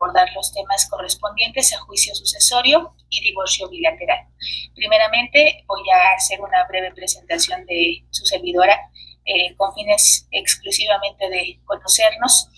abordar los temas correspondientes a juicio sucesorio y divorcio bilateral. Primeramente, voy a hacer una breve presentación de su servidora con fines exclusivamente de conocernos.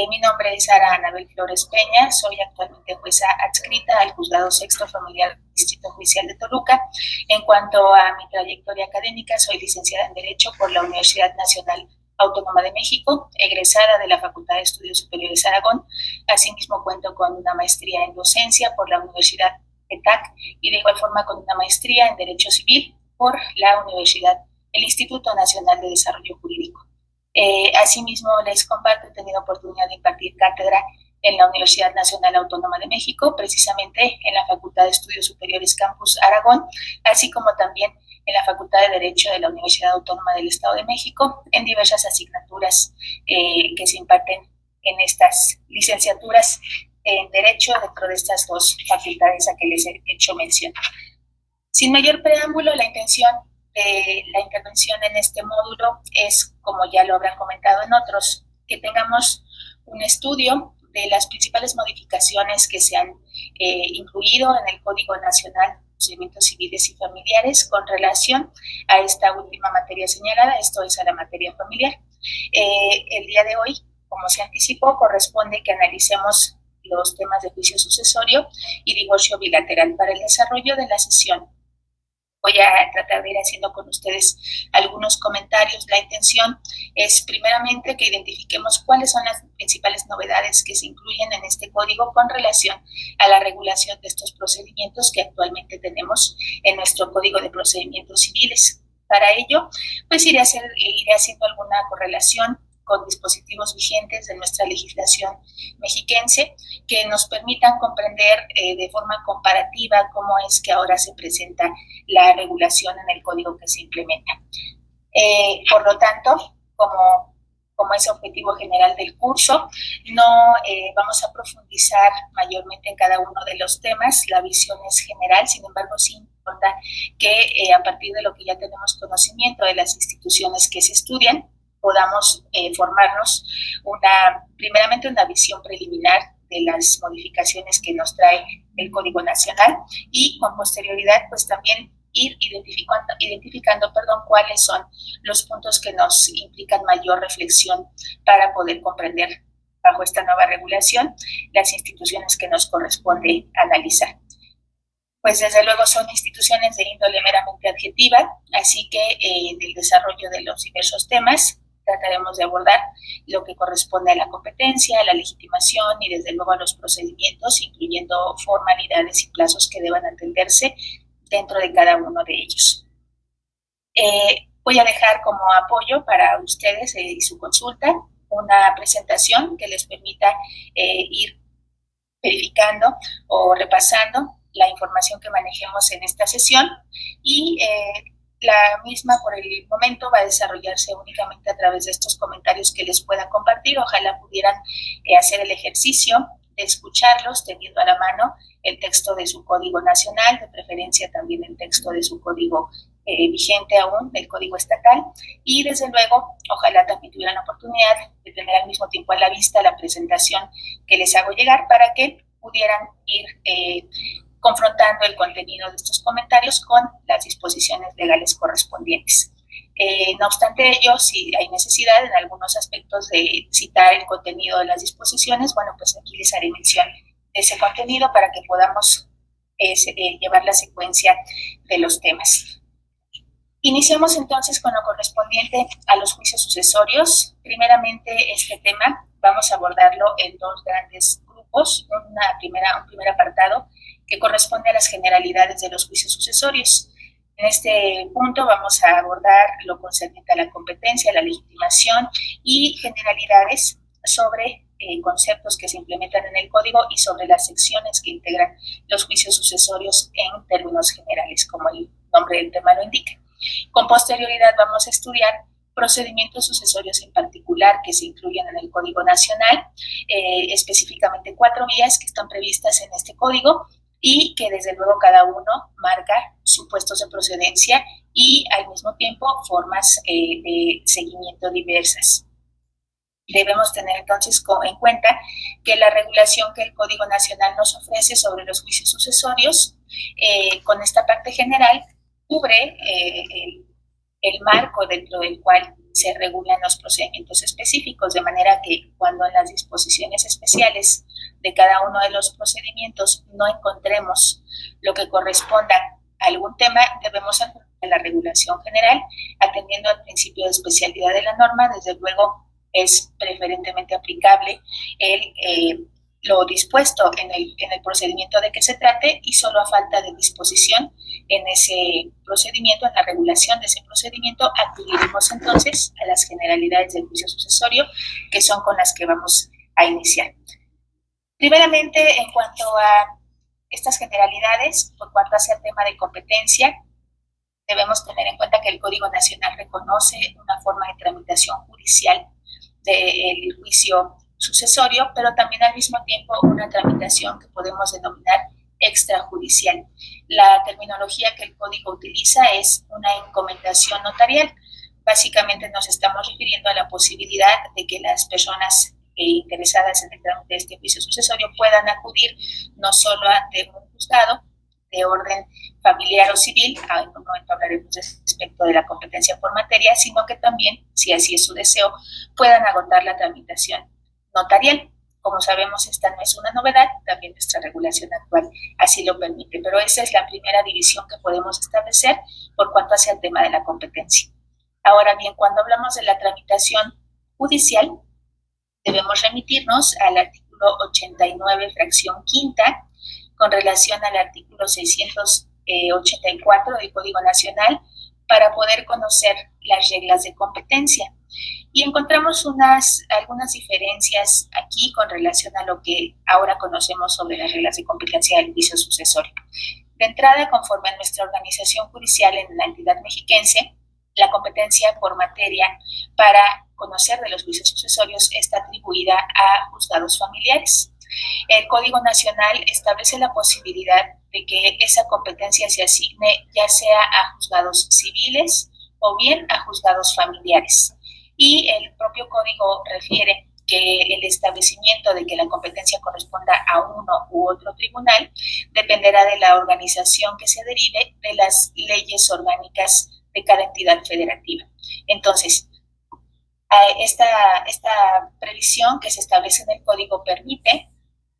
Mi nombre es Sara Anabel Flores Peña, soy actualmente jueza adscrita al Juzgado Sexto Familiar del Distrito Judicial de Toluca. En cuanto a mi trayectoria académica, soy licenciada en Derecho por la Universidad Nacional Autónoma de México, egresada de la Facultad de Estudios Superiores Aragón. Asimismo, cuento con una maestría en docencia por la Universidad ETAC y de igual forma con una maestría en Derecho Civil por la Universidad, el Instituto Nacional de Desarrollo Jurídico. Asimismo, les comparto, he tenido oportunidad de impartir cátedra en la Universidad Nacional Autónoma de México, precisamente en la Facultad de Estudios Superiores Campus Aragón, así como también en la Facultad de Derecho de la Universidad Autónoma del Estado de México, en diversas asignaturas que se imparten en estas licenciaturas en Derecho dentro de estas dos facultades a que les he hecho mención. Sin mayor preámbulo, la intención de la intervención en este módulo es, como ya lo habrán comentado en otros, que tengamos un estudio de las principales modificaciones que se han incluido en el Código Nacional de Procedimientos Civiles y Familiares con relación a esta última materia señalada, esto es a la materia familiar. El día de hoy, como se anticipó, corresponde que analicemos los temas de juicio sucesorio y divorcio bilateral. Para el desarrollo de la sesión voy a tratar de ir haciendo con ustedes algunos comentarios. La intención es primeramente que identifiquemos cuáles son las principales novedades que se incluyen en este código con relación a la regulación de estos procedimientos que actualmente tenemos en nuestro Código de Procedimientos Civiles. Para ello, pues iré haciendo alguna correlación con dispositivos vigentes de nuestra legislación mexiquense que nos permitan comprender de forma comparativa cómo es que ahora se presenta la regulación en el código que se implementa. Por lo tanto, como es objetivo general del curso, no vamos a profundizar mayormente en cada uno de los temas, la visión es general, sin embargo sí importa que a partir de lo que ya tenemos conocimiento de las instituciones que se estudian, podamos formarnos primeramente una visión preliminar de las modificaciones que nos trae el Código Nacional y con posterioridad pues también ir identificando cuáles son los puntos que nos implican mayor reflexión para poder comprender bajo esta nueva regulación las instituciones que nos corresponde analizar. Pues desde luego son instituciones de índole meramente adjetiva, así que en el desarrollo de los diversos temas trataremos de abordar lo que corresponde a la competencia, a la legitimación y desde luego a los procedimientos, incluyendo formalidades y plazos que deban atenderse dentro de cada uno de ellos. Voy a dejar como apoyo para ustedes y su consulta una presentación que les permita ir verificando o repasando la información que manejemos en esta sesión y la misma por el momento va a desarrollarse únicamente a través de estos comentarios que les pueda compartir. Ojalá pudieran hacer el ejercicio de escucharlos teniendo a la mano el texto de su código nacional, de preferencia también el texto de su código vigente aún, del código estatal, y desde luego ojalá también tuvieran la oportunidad de tener al mismo tiempo a la vista la presentación que les hago llegar para que pudieran ir confrontando el contenido de estos comentarios con las disposiciones legales correspondientes. No obstante ello, si hay necesidad en algunos aspectos de citar el contenido de las disposiciones, bueno, pues aquí les haré mención de ese contenido para que podamos llevar la secuencia de los temas. Iniciamos entonces con lo correspondiente a los juicios sucesorios. Primeramente, este tema vamos a abordarlo en dos grandes grupos. Un primer apartado que corresponde a las generalidades de los juicios sucesorios. En este punto vamos a abordar lo concerniente a la competencia, la legitimación y generalidades sobre conceptos que se implementan en el código y sobre las secciones que integran los juicios sucesorios en términos generales, como el nombre del tema lo indica. Con posterioridad vamos a estudiar procedimientos sucesorios en particular que se incluyen en el Código Nacional, específicamente 4 vías que están previstas en este código y que desde luego cada uno marca supuestos de procedencia y al mismo tiempo formas de seguimiento diversas. Debemos tener entonces en cuenta que la regulación que el Código Nacional nos ofrece sobre los juicios sucesorios, con esta parte general, cubre el marco dentro del cual se regulan los procedimientos específicos, de manera que cuando en las disposiciones especiales de cada uno de los procedimientos no encontremos lo que corresponda a algún tema, debemos acudir a la regulación general, atendiendo al principio de especialidad de la norma. Desde luego, es preferentemente aplicable lo dispuesto en el procedimiento de que se trate, y solo a falta de disposición en ese procedimiento, en la regulación de ese procedimiento, acudiremos entonces a las generalidades del juicio sucesorio, que son con las que vamos a iniciar. Primeramente, en cuanto a estas generalidades, por cuanto hace el tema de competencia, debemos tener en cuenta que el Código Nacional reconoce una forma de tramitación judicial del juicio sucesorio, pero también al mismo tiempo una tramitación que podemos denominar extrajudicial. La terminología que el código utiliza es una encomendación notarial. Básicamente nos estamos refiriendo a la posibilidad de que las personas interesadas en el trámite de este juicio sucesorio puedan acudir no solo ante un juzgado de orden familiar o civil, en un momento hablaremos respecto de la competencia por materia, sino que también, si así es su deseo, puedan agotar la tramitación notarial. Como sabemos, esta no es una novedad, también nuestra regulación actual así lo permite, pero esa es la primera división que podemos establecer por cuanto hace al tema de la competencia. Ahora bien, cuando hablamos de la tramitación judicial, debemos remitirnos al artículo 89, fracción quinta, con relación al artículo 684 del Código Nacional, para poder conocer las reglas de competencia. Y encontramos algunas diferencias aquí con relación a lo que ahora conocemos sobre las reglas de competencia del juicio sucesorio. De entrada, conforme a nuestra organización judicial en la entidad mexiquense, la competencia por materia para conocer de los juicios sucesorios está atribuida a juzgados familiares. El Código Nacional establece la posibilidad de que esa competencia se asigne ya sea a juzgados civiles o bien a juzgados familiares. Y el propio código refiere que el establecimiento de que la competencia corresponda a uno u otro tribunal dependerá de la organización que se derive de las leyes orgánicas de cada entidad federativa. Entonces, esta previsión que se establece en el código permite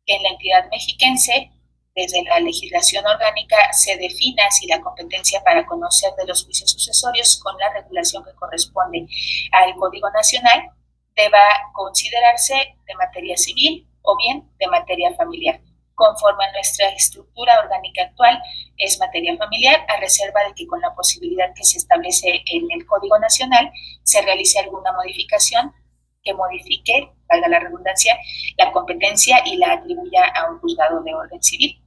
que en la entidad mexiquense, desde la legislación orgánica, se defina si la competencia para conocer de los juicios sucesorios con la regulación que corresponde al Código Nacional deba considerarse de materia civil o bien de materia familiar. Conforme a nuestra estructura orgánica actual, es materia familiar, a reserva de que con la posibilidad que se establece en el Código Nacional se realice alguna modificación que modifique, valga la redundancia, la competencia y la atribuya a un juzgado de orden civil.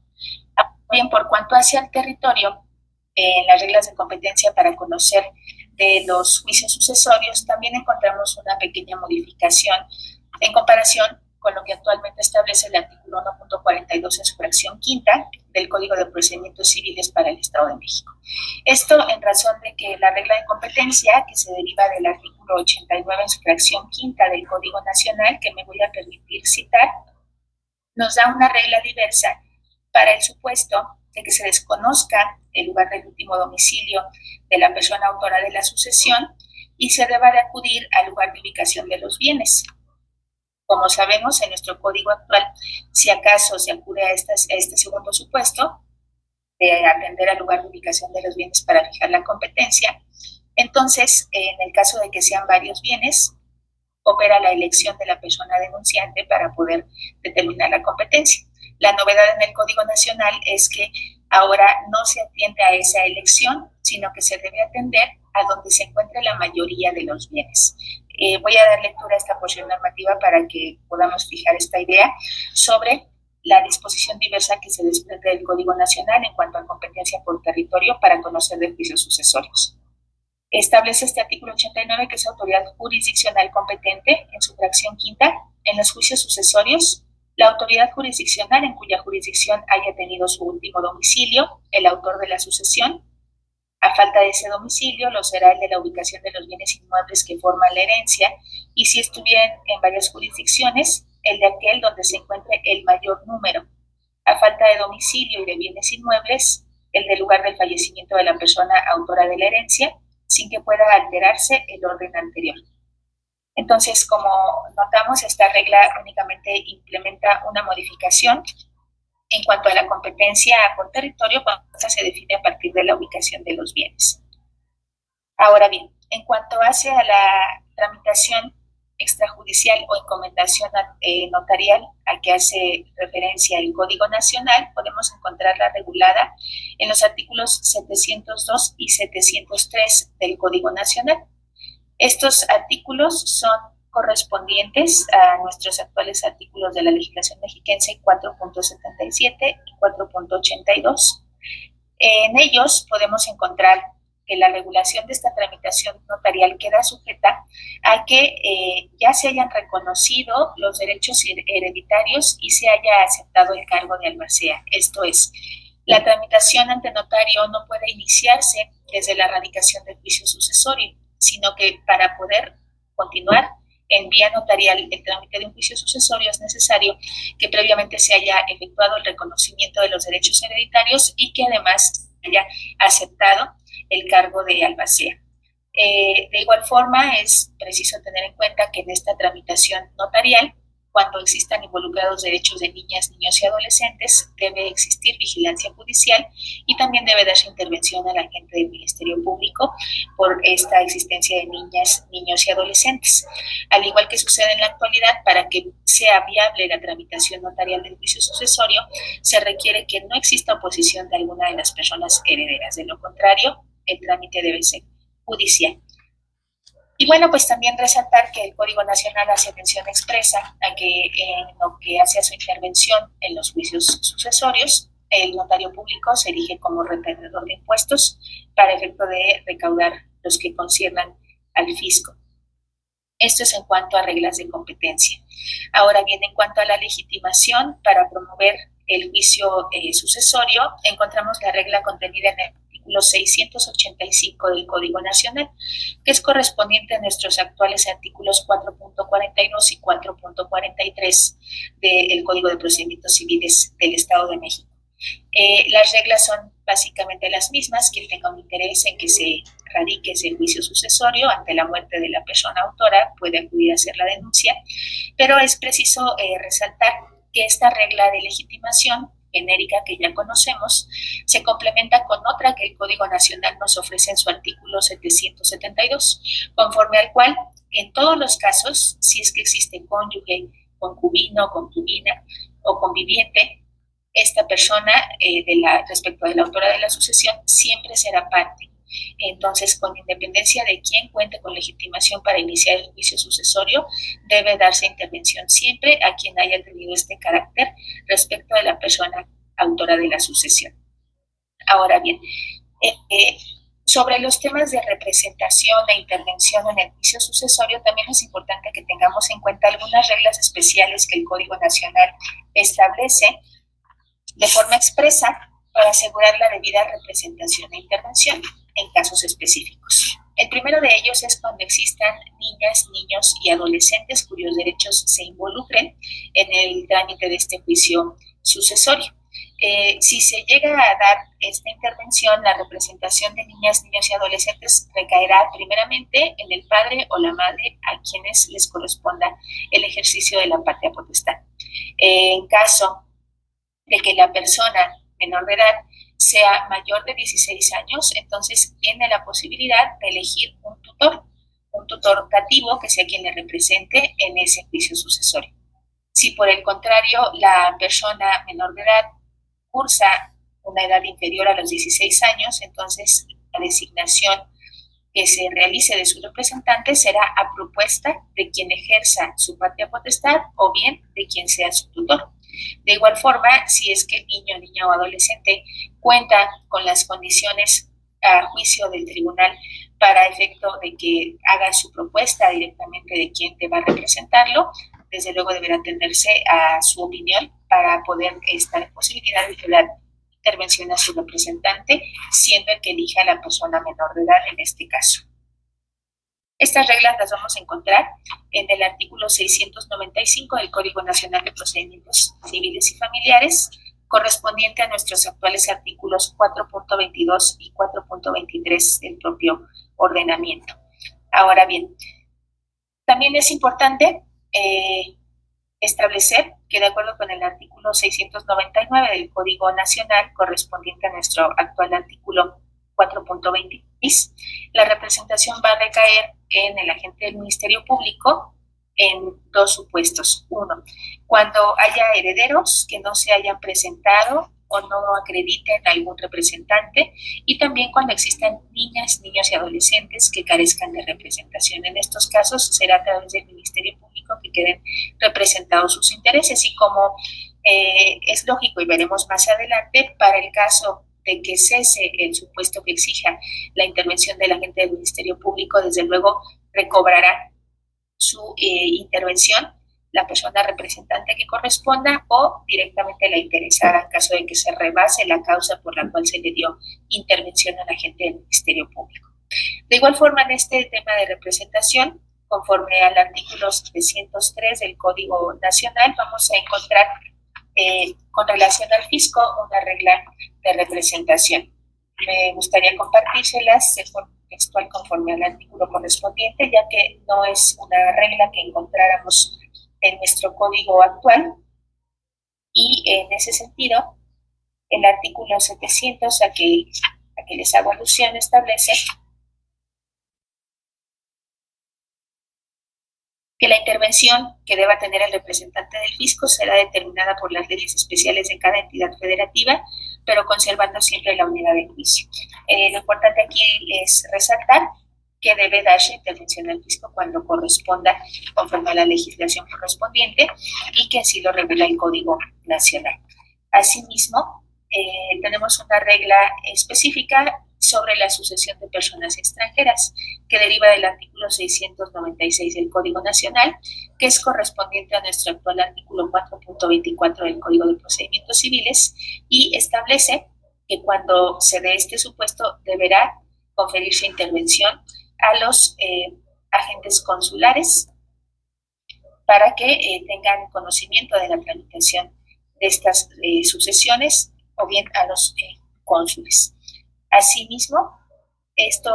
Bien, por cuanto hacia el territorio, en las reglas de competencia para conocer de los juicios sucesorios, también encontramos una pequeña modificación en comparación con lo que actualmente establece el artículo 1.42 en su fracción quinta del Código de Procedimientos Civiles para el Estado de México. Esto en razón de que la regla de competencia, que se deriva del artículo 89 en su fracción quinta del Código Nacional, que me voy a permitir citar, nos da una regla diversa para el supuesto de que se desconozca el lugar del último domicilio de la persona autora de la sucesión y se deba de acudir al lugar de ubicación de los bienes. Como sabemos, en nuestro código actual, si acaso se acude a este segundo supuesto, de atender al lugar de ubicación de los bienes para fijar la competencia, entonces, en el caso de que sean varios bienes, opera la elección de la persona denunciante para poder determinar la competencia. La novedad en el Código Nacional es que ahora no se atiende a esa elección, sino que se debe atender a donde se encuentre la mayoría de los bienes. Voy a dar lectura a esta porción normativa para que podamos fijar esta idea sobre la disposición diversa que se desprende del Código Nacional en cuanto a competencia por territorio para conocer de juicios sucesorios. Establece este artículo 89 que es autoridad jurisdiccional competente en su fracción quinta en los juicios sucesorios. La autoridad jurisdiccional en cuya jurisdicción haya tenido su último domicilio el autor de la sucesión A falta de ese domicilio, lo será el de la ubicación de los bienes inmuebles que forman la herencia, y si estuvieran en varias jurisdicciones, el de aquel donde se encuentre el mayor número. A falta de domicilio y de bienes inmuebles, el del lugar del fallecimiento de la persona autora de la herencia, sin que pueda alterarse el orden anterior. Entonces, como notamos, esta regla únicamente implementa una modificación en cuanto a la competencia por territorio, cuando se define a partir de la ubicación de los bienes. Ahora bien, en cuanto hace a la tramitación extrajudicial o encomendación notarial a que hace referencia el Código Nacional, podemos encontrarla regulada en los artículos 702 y 703 del Código Nacional. Estos artículos son correspondientes a nuestros actuales artículos de la legislación mexiquense 4.77 y 4.82. En ellos podemos encontrar que la regulación de esta tramitación notarial queda sujeta a que ya se hayan reconocido los derechos hereditarios y se haya aceptado el cargo de albacea. Esto es, la tramitación ante notario no puede iniciarse desde la radicación del juicio sucesorio, sino que para poder continuar en vía notarial el trámite de un juicio sucesorio es necesario que previamente se haya efectuado el reconocimiento de los derechos hereditarios y que además haya aceptado el cargo de albacea. De igual forma, es preciso tener en cuenta que en esta tramitación notarial, cuando existan involucrados derechos de niñas, niños y adolescentes, debe existir vigilancia judicial y también debe darse intervención al agente del Ministerio Público por esta existencia de niñas, niños y adolescentes. Al igual que sucede en la actualidad, para que sea viable la tramitación notarial del juicio sucesorio, se requiere que no exista oposición de alguna de las personas herederas. De lo contrario, el trámite debe ser judicial. Y bueno, pues también resaltar que el Código Nacional hace mención expresa a que en lo que hace a su intervención en los juicios sucesorios, el notario público se erige como retenedor de impuestos para efecto de recaudar los que conciernan al fisco. Esto es en cuanto a reglas de competencia. Ahora bien, en cuanto a la legitimación para promover el juicio sucesorio, encontramos la regla contenida en el artículo 685 del Código Nacional, que es correspondiente a nuestros actuales artículos 4.42 y 4.43 del Código de Procedimientos Civiles del Estado de México. Las reglas son básicamente las mismas. Quien tenga un interés en que se radique ese juicio sucesorio ante la muerte de la persona autora puede acudir a hacer la denuncia, pero es preciso resaltar que esta regla de legitimación genérica que ya conocemos se complementa con otra que el Código Nacional nos ofrece en su artículo 772, conforme al cual en todos los casos, si es que existe cónyuge, concubino, concubina o conviviente, esta persona respecto de la autora de la sucesión siempre será parte. Entonces, con independencia de quién cuente con legitimación para iniciar el juicio sucesorio, debe darse intervención siempre a quien haya tenido este carácter respecto de la persona autora de la sucesión. Ahora bien, sobre los temas de representación e intervención en el juicio sucesorio, también es importante que tengamos en cuenta algunas reglas especiales que el Código Nacional establece de forma expresa para asegurar la debida representación e intervención en casos específicos. El primero de ellos es cuando existan niñas, niños y adolescentes cuyos derechos se involucren en el trámite de este juicio sucesorio. Si se llega a dar esta intervención, la representación de niñas, niños y adolescentes recaerá primeramente en el padre o la madre a quienes les corresponda el ejercicio de la patria potestad. En caso de que la persona menor de edad sea mayor de 16 años, entonces tiene la posibilidad de elegir un tutor cativo que sea quien le represente en ese juicio sucesorio. Si por el contrario la persona menor de edad cursa una edad inferior a los 16 años, entonces la designación que se realice de su representante será a propuesta de quien ejerza su patria potestad o bien de quien sea su tutor. De igual forma, si es que el niño, niña o adolescente cuenta con las condiciones a juicio del tribunal para efecto de que haga su propuesta directamente de quien deba representarlo, desde luego deberá atenderse a su opinión para poder estar en posibilidad de quedar intervención a su representante, siendo el que elija a la persona menor de edad en este caso. Estas reglas las vamos a encontrar en el artículo 695 del Código Nacional de Procedimientos Civiles y Familiares, correspondiente a nuestros actuales artículos 4.22 y 4.23 del propio ordenamiento. Ahora bien, también es importante establecer que de acuerdo con el artículo 699 del Código Nacional, correspondiente a nuestro actual artículo 4.26, la representación va a recaer en el agente del Ministerio Público en dos supuestos. Uno, cuando haya herederos que no se hayan presentado o no acrediten a algún representante, y también cuando existan niñas, niños y adolescentes que carezcan de representación. En estos casos será a través del Ministerio Público que queden representados sus intereses, y como es lógico y veremos más adelante, para el caso de que cese el supuesto que exija la intervención del agente del Ministerio Público, desde luego recobrará su intervención la persona representante que corresponda o directamente la interesada en caso de que se rebase la causa por la cual se le dio intervención al agente del Ministerio Público. De igual forma, en este tema de representación, conforme al artículo 703 del Código Nacional, vamos a encontrar con relación al fisco una regla de representación. Me gustaría compartírselas textual conforme al artículo correspondiente, ya que no es una regla que encontráramos en nuestro código actual, y en ese sentido el artículo 700 a que les hago alusión establece que la intervención que deba tener el representante del fisco será determinada por las leyes especiales de cada entidad federativa, pero conservando siempre la unidad de juicio. Lo importante aquí es resaltar que debe darse intervención al fisco cuando corresponda conforme a la legislación correspondiente y que así lo regula el Código Nacional. Asimismo, tenemos una regla específica sobre la sucesión de personas extranjeras, que deriva del artículo 696 del Código Nacional, que es correspondiente a nuestro actual artículo 4.24 del Código de Procedimientos Civiles, y establece que cuando se dé este supuesto deberá conferirse intervención a los agentes consulares para que tengan conocimiento de la tramitación de estas sucesiones, o bien a los cónsules. Asimismo, esto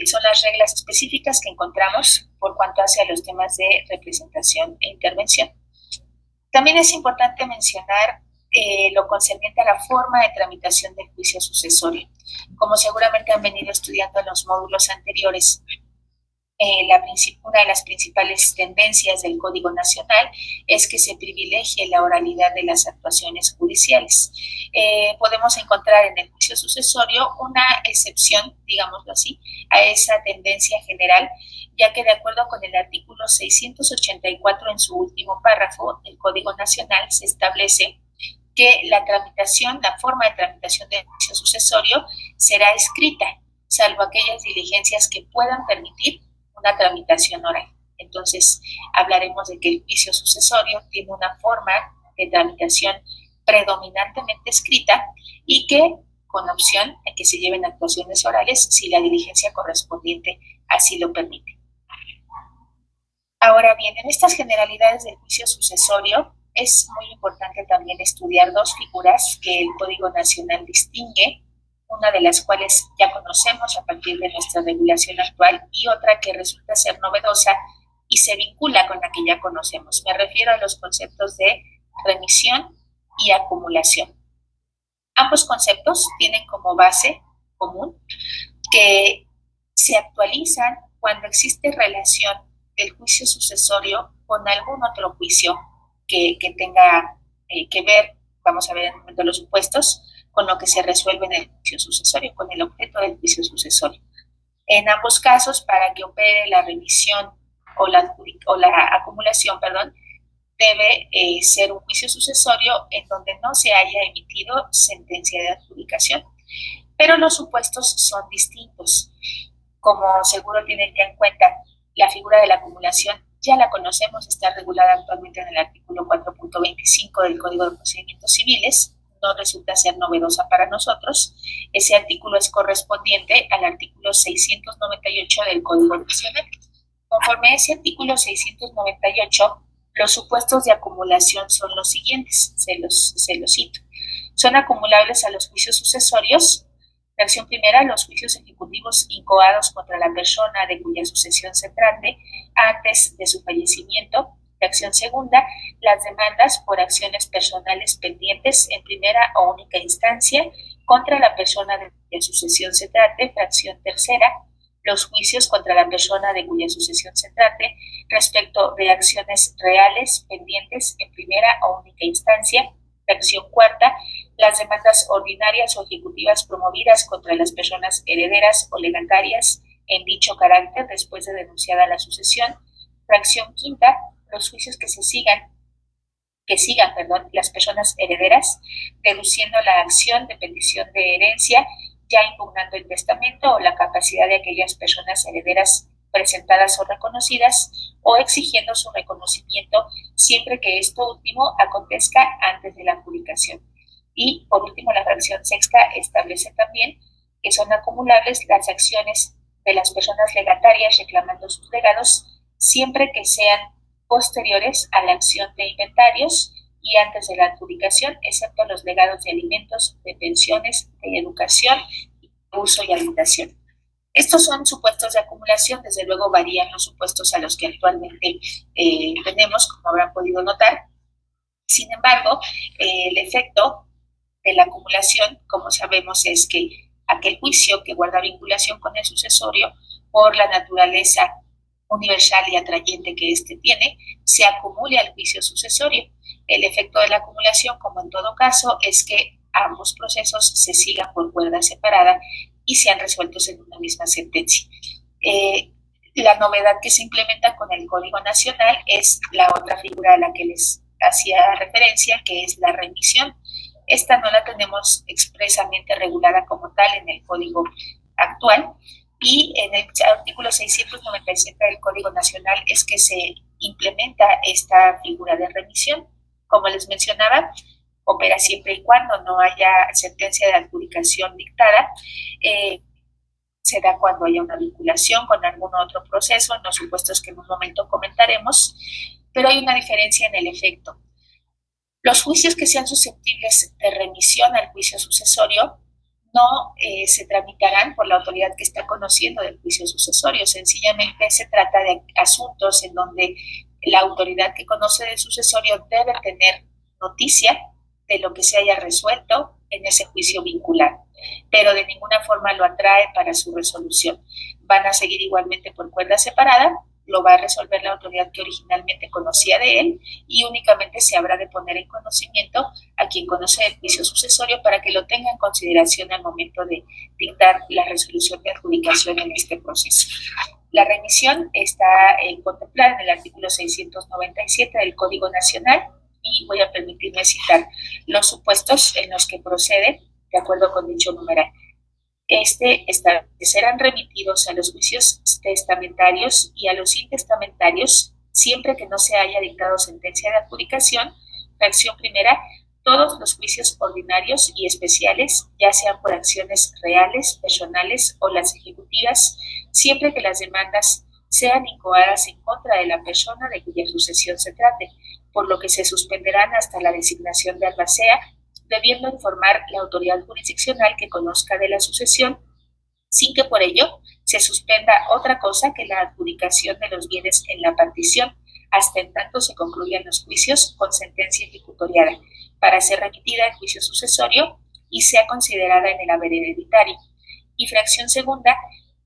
son las reglas específicas que encontramos por cuanto hace a los temas de representación e intervención. También es importante mencionar lo concerniente a la forma de tramitación del juicio sucesorio. Como seguramente han venido estudiando en los módulos anteriores, una de las principales tendencias del Código Nacional es que se privilegie la oralidad de las actuaciones judiciales. Podemos encontrar en el juicio sucesorio una excepción, digámoslo así, a esa tendencia general, ya que de acuerdo con el artículo 684 en su último párrafo del Código Nacional se establece que la forma de tramitación del juicio sucesorio será escrita, salvo aquellas diligencias que puedan permitir una tramitación oral. Entonces, hablaremos de que el juicio sucesorio tiene una forma de tramitación predominantemente escrita y que con opción a que se lleven actuaciones orales si la diligencia correspondiente así lo permite. Ahora bien, en estas generalidades del juicio sucesorio es muy importante también estudiar dos figuras que el Código Nacional distingue, una de las cuales ya conocemos a partir de nuestra regulación actual y otra que resulta ser novedosa y se vincula con la que ya conocemos. Me refiero a los conceptos de remisión y acumulación. Ambos conceptos tienen como base común que se actualizan cuando existe relación del juicio sucesorio con algún otro juicio que tenga que ver, vamos a ver en un momento los supuestos, con lo que se resuelve en el juicio sucesorio, con el objeto del juicio sucesorio. En ambos casos, para que opere la remisión o la acumulación, debe ser un juicio sucesorio en donde no se haya emitido sentencia de adjudicación. Pero los supuestos son distintos. Como seguro tienen ya en cuenta, la figura de la acumulación ya la conocemos, está regulada actualmente en el artículo 4.25 del Código de Procedimientos Civiles. no resulta ser novedosa para nosotros. Ese artículo es correspondiente al artículo 698 del Código Nacional. Conforme a ese artículo 698, los supuestos de acumulación son los siguientes, se los cito. Son acumulables a los juicios sucesorios. Fracción primera, los juicios ejecutivos incoados contra la persona de cuya sucesión se trate antes de su fallecimiento. Fracción segunda, las demandas por acciones personales pendientes en primera o única instancia contra la persona de cuya sucesión se trate. Fracción tercera, los juicios contra la persona de cuya sucesión se trate respecto de acciones reales pendientes en primera o única instancia. Fracción cuarta, las demandas ordinarias o ejecutivas promovidas contra las personas herederas o legatarias en dicho carácter después de denunciada la sucesión. Fracción quinta, los juicios que sigan las personas herederas, deduciendo la acción de petición de herencia, ya impugnando el testamento o la capacidad de aquellas personas herederas presentadas o reconocidas, o exigiendo su reconocimiento siempre que esto último acontezca antes de la adjudicación. Y por último, la fracción sexta establece también que son acumulables las acciones de las personas legatarias reclamando sus legados siempre que sean posteriores a la acción de inventarios y antes de la adjudicación, excepto los legados de alimentos, de pensiones, de educación, uso y habitación. Estos son supuestos de acumulación, desde luego varían los supuestos a los que actualmente tenemos, como habrán podido notar. Sin embargo, el efecto de la acumulación, como sabemos, es que aquel juicio que guarda vinculación con el sucesorio, por la naturaleza universal y atrayente que éste tiene, se acumule al juicio sucesorio. El efecto de la acumulación, como en todo caso, es que ambos procesos se sigan por cuerda separada y sean resueltos en una misma sentencia. La novedad que se implementa con el Código Nacional es la otra figura a la que les hacía referencia, que es la remisión. Esta no la tenemos expresamente regulada como tal en el Código actual, y en el artículo 697 del Código Nacional es que se implementa esta figura de remisión. Como les mencionaba, opera siempre y cuando no haya sentencia de adjudicación dictada. Se da cuando haya una vinculación con algún otro proceso, en los supuestos que en un momento comentaremos, pero hay una diferencia en el efecto. Los juicios que sean susceptibles de remisión al juicio sucesorio no se tramitarán por la autoridad que está conociendo del juicio sucesorio. Sencillamente se trata de asuntos en donde la autoridad que conoce del sucesorio debe tener noticia de lo que se haya resuelto en ese juicio vincular, pero de ninguna forma lo atrae para su resolución. Van a seguir igualmente por cuerda separada, lo va a resolver la autoridad que originalmente conocía de él, y únicamente se habrá de poner en conocimiento a quien conoce el juicio sucesorio para que lo tenga en consideración al momento de dictar la resolución de adjudicación en este proceso. La remisión está contemplada en el artículo 697 del Código Nacional, y voy a permitirme citar los supuestos en los que procede de acuerdo con dicho numeral. Serán remitidos a los juicios testamentarios y a los intestamentarios siempre que no se haya dictado sentencia de adjudicación. Fracción primera, todos los juicios ordinarios y especiales, ya sean por acciones reales, personales o las ejecutivas, siempre que las demandas sean incoadas en contra de la persona de cuya sucesión se trate, por lo que se suspenderán hasta la designación de albacea, debiendo informar la autoridad jurisdiccional que conozca de la sucesión, sin que por ello se suspenda otra cosa que la adjudicación de los bienes en la partición, hasta en tanto se concluyan los juicios con sentencia ejecutoriada, para ser remitida al juicio sucesorio y sea considerada en el haber hereditario. Y fracción segunda,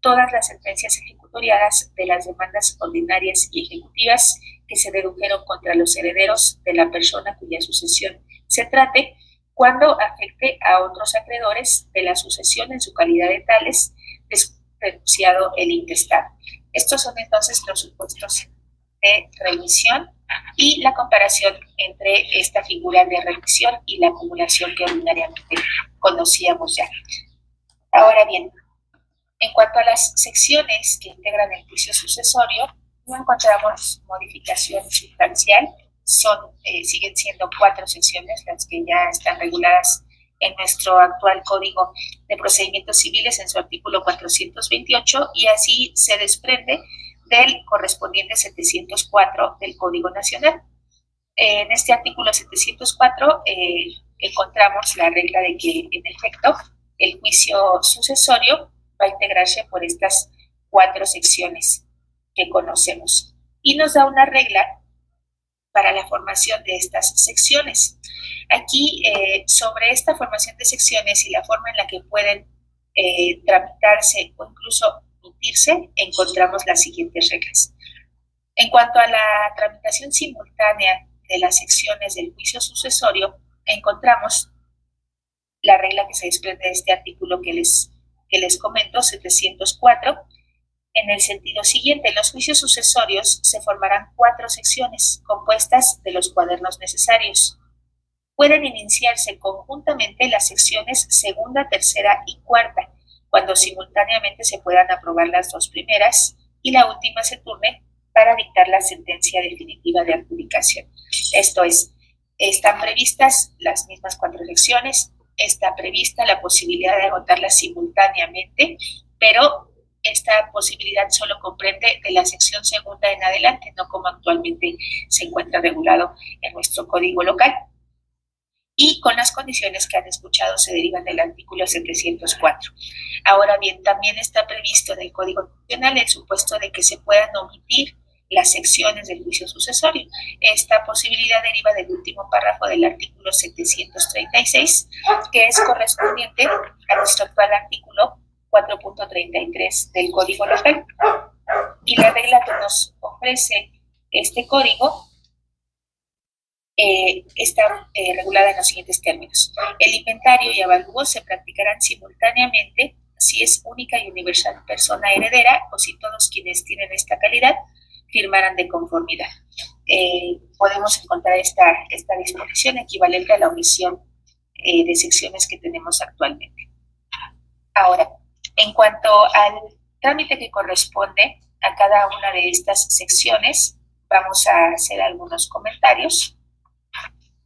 todas las sentencias ejecutoriadas de las demandas ordinarias y ejecutivas que se dedujeron contra los herederos de la persona cuya sucesión se trate, cuando afecte a otros acreedores de la sucesión en su calidad de tales, denunciado el intestado. Estos son entonces los supuestos de remisión y la comparación entre esta figura de remisión y la acumulación que ordinariamente conocíamos ya. Ahora bien, en cuanto a las secciones que integran el juicio sucesorio, no encontramos modificación sustancial. Siguen siendo 4 secciones las que ya están reguladas en nuestro actual Código de Procedimientos Civiles en su artículo 428 y así se desprende del correspondiente 704 del Código Nacional. En este artículo 704 encontramos la regla de que, en efecto, el juicio sucesorio va a integrarse por estas 4 secciones que conocemos. Y nos da una regla para la formación de estas secciones. Aquí, sobre esta formación de secciones y la forma en la que pueden tramitarse o incluso emitirse, encontramos las siguientes reglas. En cuanto a la tramitación simultánea de las secciones del juicio sucesorio, encontramos la regla que se desprende de este artículo que les comento, 704, en el sentido siguiente: los juicios sucesorios se formarán 4 secciones compuestas de los cuadernos necesarios. Pueden iniciarse conjuntamente las secciones segunda, tercera y cuarta, cuando simultáneamente se puedan aprobar las 2 primeras y la última se turne para dictar la sentencia definitiva de adjudicación. Esto es, están previstas las mismas 4 secciones, está prevista la posibilidad de agotarlas simultáneamente, pero esta posibilidad solo comprende de la sección segunda en adelante, no como actualmente se encuentra regulado en nuestro código local. Y con las condiciones que han escuchado se derivan del artículo 704. Ahora bien, también está previsto en el Código Nacional el supuesto de que se puedan omitir las secciones del juicio sucesorio. Esta posibilidad deriva del último párrafo del artículo 736, que es correspondiente a nuestro actual artículo 4.33 del Código Local. Y la regla que nos ofrece este código está regulada en los siguientes términos. El inventario y avalúo se practicarán simultáneamente si es única y universal persona heredera o si todos quienes tienen esta calidad firmaran de conformidad. Podemos encontrar esta disposición equivalente a la omisión de secciones que tenemos actualmente. Ahora, en cuanto al trámite que corresponde a cada una de estas secciones, vamos a hacer algunos comentarios.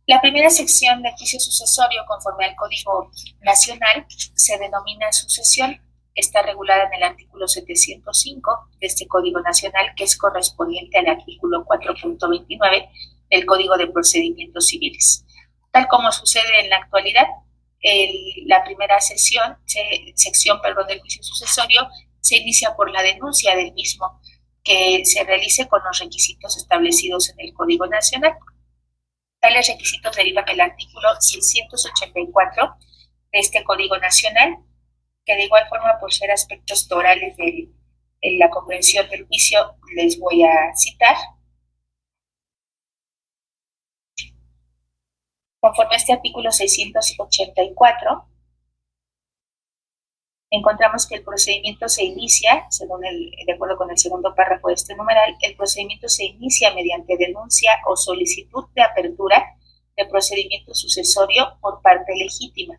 La primera sección de juicio sucesorio, conforme al Código Nacional, se denomina sucesión. Está regulada en el artículo 705 de este Código Nacional, que es correspondiente al artículo 4.29 del Código de Procedimientos Civiles. Tal como sucede en la actualidad, la primera sección del juicio sucesorio se inicia por la denuncia del mismo, que se realice con los requisitos establecidos en el Código Nacional. Tales requisitos derivan del artículo 684 de este Código Nacional, que de igual forma, por ser aspectos torales en la comprensión del juicio, les voy a citar. Conforme a este artículo 684, encontramos que el procedimiento se inicia, de acuerdo con el segundo párrafo de este numeral, el procedimiento se inicia mediante denuncia o solicitud de apertura de procedimiento sucesorio por parte legítima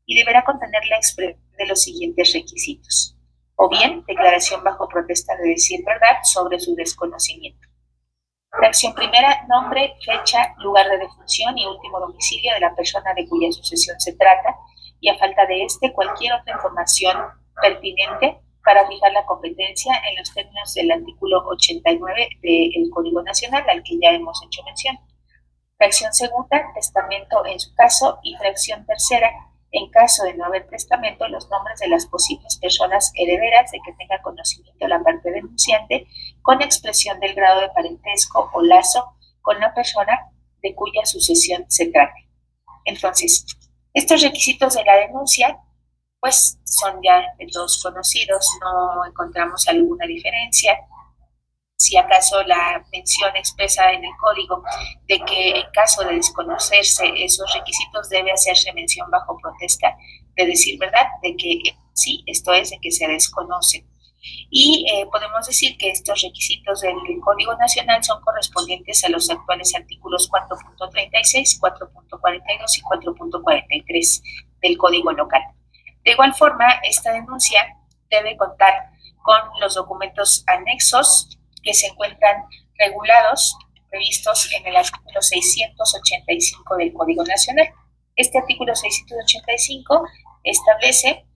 y deberá contener la expresión de los siguientes requisitos: o bien, declaración bajo protesta de decir verdad sobre su desconocimiento. Fracción primera: nombre, fecha, lugar de defunción y último domicilio de la persona de cuya sucesión se trata, y a falta de cualquier otra información pertinente para fijar la competencia en los términos del artículo 89 del Código Nacional, al que ya hemos hecho mención. Fracción segunda: testamento en su caso, y fracción tercera: en caso de no haber testamento, los nombres de las posibles personas herederas de que tenga conocimiento la parte denunciante, con expresión del grado de parentesco o lazo con la persona de cuya sucesión se trate. Entonces, estos requisitos de la denuncia, pues, son ya de todos conocidos, no encontramos alguna diferencia. Si acaso la mención expresa en el código de que en caso de desconocerse esos requisitos debe hacerse mención bajo protesta de decir verdad, de que sí, esto es, de que se desconoce. Y podemos decir que estos requisitos del Código Nacional son correspondientes a los actuales artículos 4.36, 4.42 y 4.43 del Código Local. De igual forma, esta denuncia debe contar con los documentos anexos que se encuentran previstos en el artículo 685 del Código Nacional. Este artículo 685 establece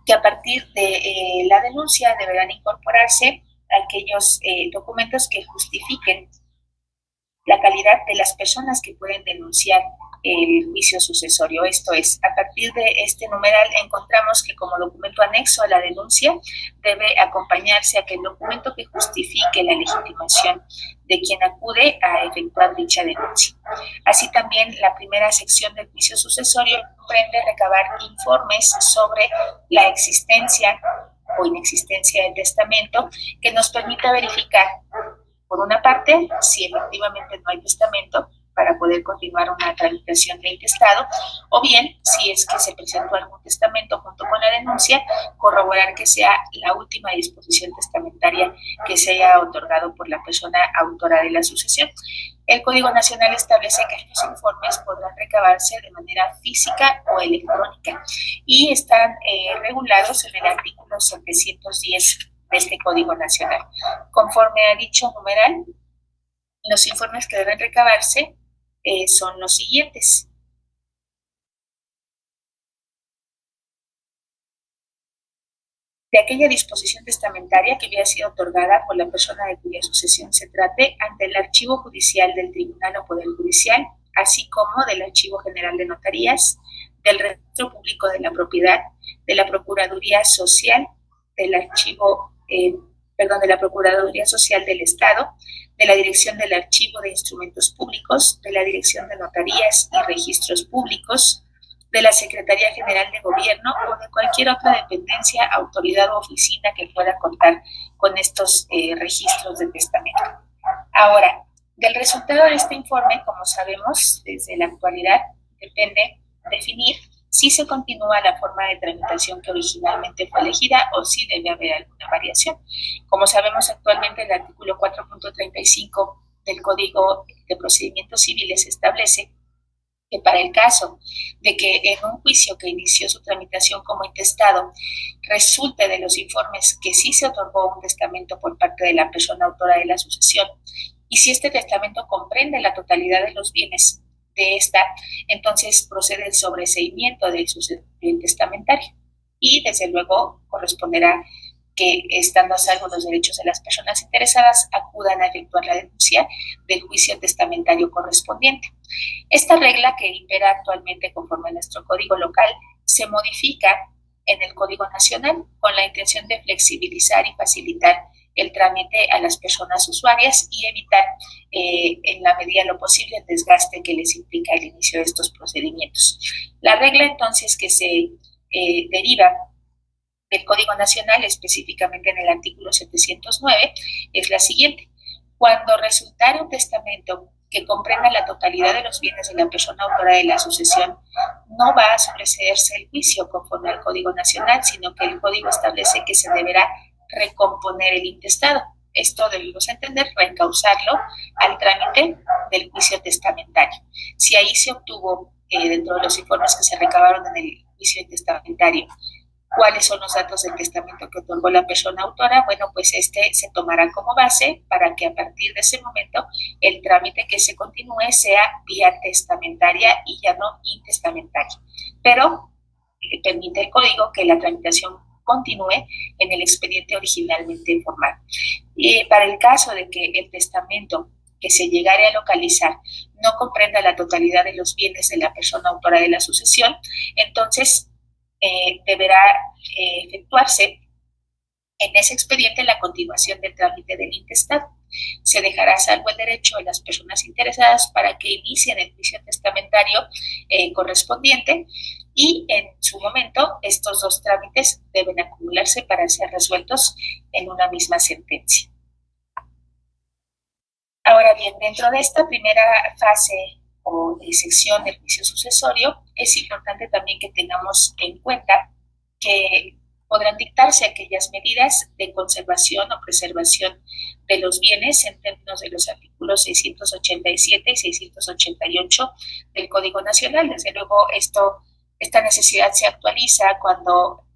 que a partir de la denuncia deberán incorporarse aquellos documentos que justifiquen la calidad de las personas que pueden denunciar el juicio sucesorio. Esto es, a partir de este numeral encontramos que como documento anexo a la denuncia debe acompañarse aquel documento que justifique la legitimación de quien acude a efectuar dicha denuncia. Así también la primera sección del juicio sucesorio comprende recabar informes sobre la existencia o inexistencia del testamento que nos permita verificar, por una parte, si efectivamente no hay testamento para poder continuar una tramitación de intestado, o bien, si es que se presentó algún testamento junto con la denuncia, corroborar que sea la última disposición testamentaria que se haya otorgado por la persona autora de la sucesión. El Código Nacional establece que estos informes podrán recabarse de manera física o electrónica y están regulados en el artículo 710 de este Código Nacional. Conforme a dicho numeral, los informes que deben recabarse son los siguientes. De aquella disposición testamentaria que había sido otorgada por la persona de cuya sucesión se trate ante el archivo judicial del tribunal o poder judicial, así como del Archivo General de Notarías, del Registro Público de la Propiedad, de la Procuraduría Social, del Archivo de la Procuraduría Social del Estado, de la Dirección del Archivo de Instrumentos Públicos, de la Dirección de Notarías y Registros Públicos, de la Secretaría General de Gobierno o de cualquier otra dependencia, autoridad o oficina que pueda contar con estos registros de testamento. Ahora, del resultado de este informe, como sabemos, desde la actualidad depende definir si se continúa la forma de tramitación que originalmente fue elegida o si debe haber alguna variación. Como sabemos actualmente, el artículo 4.35 del Código de Procedimientos Civiles establece que para el caso de que en un juicio que inició su tramitación como intestado resulte de los informes que sí se otorgó un testamento por parte de la persona autora de la sucesión, y si este testamento comprende la totalidad de los bienes de esta, entonces procede el sobreseimiento del testamentario y desde luego corresponderá que, estando a salvo los derechos de las personas interesadas, acudan a efectuar la denuncia del juicio testamentario correspondiente. Esta regla, que impera actualmente conforme a nuestro código local, se modifica en el Código Nacional con la intención de flexibilizar y facilitar el trámite a las personas usuarias y evitar en la medida de lo posible el desgaste que les implica el inicio de estos procedimientos. La regla entonces que se deriva del Código Nacional, específicamente en el artículo 709, es la siguiente. Cuando resultare un testamento que comprenda la totalidad de los bienes de la persona autora de la sucesión, no va a sobreseerse el juicio conforme al Código Nacional, sino que el Código establece que se deberá recomponer el intestado. Esto debemos entender, reencauzarlo al trámite del juicio testamentario. Si ahí se obtuvo, dentro de los informes que se recabaron en el juicio testamentario, cuáles son los datos del testamento que otorgó la persona autora, bueno, pues este se tomará como base para que a partir de ese momento el trámite que se continúe sea vía testamentaria y ya no intestamentaria. Pero permite el código que la tramitación continúe en el expediente originalmente formado. Y para el caso de que el testamento que se llegare a localizar no comprenda la totalidad de los bienes de la persona autora de la sucesión, entonces deberá efectuarse en ese expediente la continuación del trámite del intestado. Se dejará salvo el derecho de las personas interesadas para que inicien el juicio testamentario correspondiente y en su momento estos dos trámites deben acumularse para ser resueltos en una misma sentencia. Ahora bien, dentro de esta primera fase o de sección del juicio sucesorio, es importante también que tengamos en cuenta que podrán dictarse aquellas medidas de conservación o preservación de los bienes en términos de los artículos 687 y 688 del Código Nacional. Desde luego, esta necesidad se actualiza cuando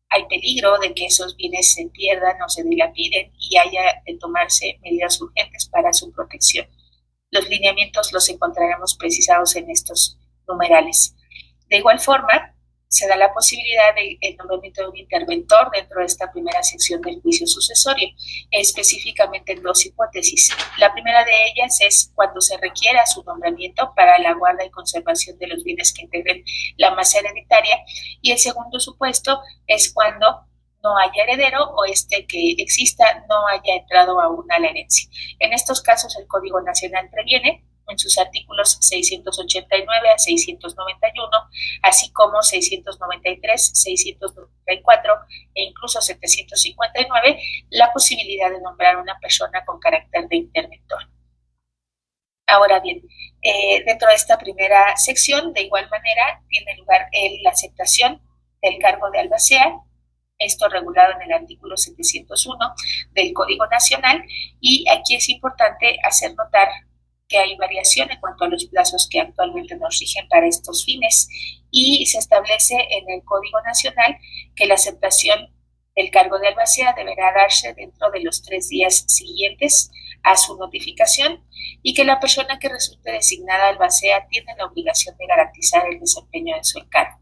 hay peligro de que esos bienes se pierdan o se dilapiden y haya de tomarse medidas urgentes para su protección. Los lineamientos los encontraremos precisados en estos numerales. De igual forma, se da la posibilidad del nombramiento de un interventor dentro de esta primera sección del juicio sucesorio, específicamente en dos hipótesis. La primera de ellas es cuando se requiera su nombramiento para la guarda y conservación de los bienes que integren la masa hereditaria, y el segundo supuesto es cuando no haya heredero o que exista no haya entrado aún a la herencia. En estos casos, el Código Nacional previene en sus artículos 689 a 691, así como 693, 694 e incluso 759, la posibilidad de nombrar una persona con carácter de interventor. Ahora bien, dentro de esta primera sección, de igual manera, tiene lugar la aceptación del cargo de albacea, esto regulado en el artículo 701 del Código Nacional, y aquí es importante hacer notar que hay variación en cuanto a los plazos que actualmente nos rigen para estos fines, y se establece en el Código Nacional que la aceptación del cargo de albacea deberá darse dentro de los 3 días siguientes a su notificación, y que la persona que resulte designada albacea tiene la obligación de garantizar el desempeño de su encargo.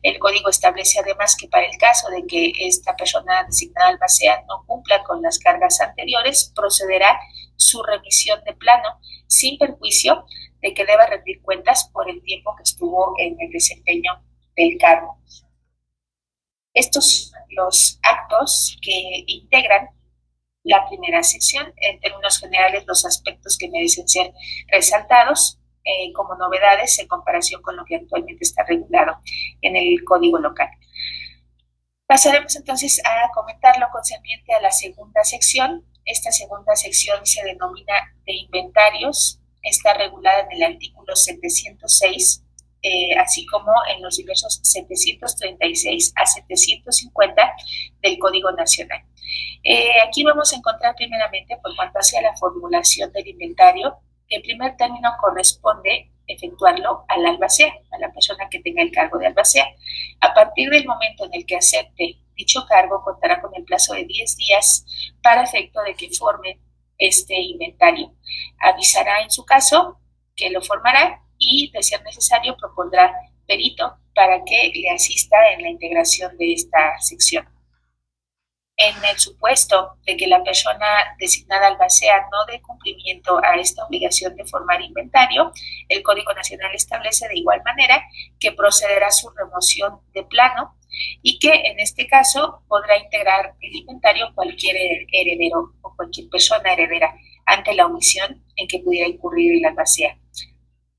El código establece además que para el caso de que esta persona designada albacea no cumpla con las cargas anteriores, procederá su remisión de plano sin perjuicio de que deba rendir cuentas por el tiempo que estuvo en el desempeño del cargo. Estos son los actos que integran la primera sección. En términos generales, los aspectos que merecen ser resaltados como novedades en comparación con lo que actualmente está regulado en el Código Local. Pasaremos entonces a comentar lo concerniente a la segunda sección. Esta segunda sección se denomina de inventarios, está regulada en el artículo 706, así como en los diversos 736 a 750 del Código Nacional. Aquí vamos a encontrar primeramente, por cuanto hacia la formulación del inventario, que en primer término corresponde efectuarlo al albacea, a la persona que tenga el cargo de albacea. A partir del momento en el que acepte dicho cargo, contará con el plazo de 10 días para efecto de que forme este inventario. Avisará en su caso que lo formará y, de ser necesario, propondrá perito para que le asista en la integración de esta sección. En el supuesto de que la persona designada albacea no dé cumplimiento a esta obligación de formar inventario, el Código Nacional establece de igual manera que procederá a su remoción de plano y que en este caso podrá integrar el inventario cualquier heredero o cualquier persona heredera ante la omisión en que pudiera incurrir el albacea.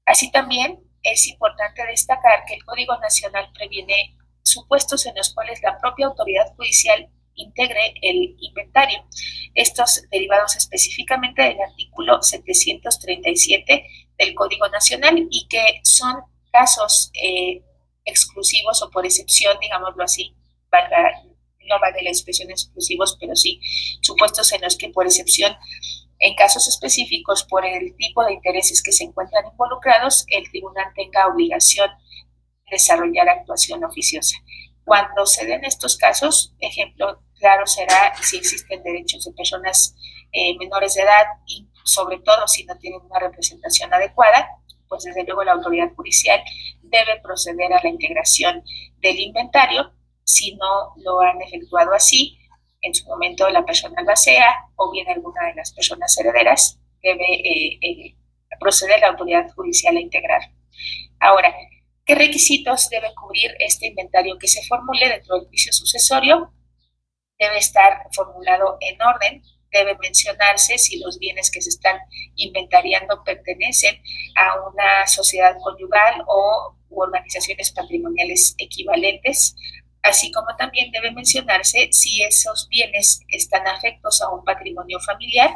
Así también es importante destacar que el Código Nacional previene supuestos en los cuales la propia autoridad judicial integre el inventario. Estos derivados específicamente del artículo 737 del Código Nacional, y que son casos exclusivos o por excepción, digámoslo así, no vale la expresión exclusivos, pero sí supuestos en los que por excepción, en casos específicos, por el tipo de intereses que se encuentran involucrados, el tribunal tenga obligación de desarrollar actuación oficiosa. Cuando se den estos casos, ejemplo claro será si existen derechos de personas menores de edad y sobre todo si no tienen una representación adecuada, pues desde luego la autoridad judicial debe proceder a la integración del inventario. Si no lo han efectuado así, en su momento la persona albacea o bien alguna de las personas herederas debe proceder la autoridad judicial a integrar. Ahora, ¿qué requisitos debe cubrir este inventario que se formule dentro del juicio sucesorio? Debe estar formulado en orden, debe mencionarse si los bienes que se están inventariando pertenecen a una sociedad conyugal u organizaciones patrimoniales equivalentes, así como también debe mencionarse si esos bienes están afectos a un patrimonio familiar,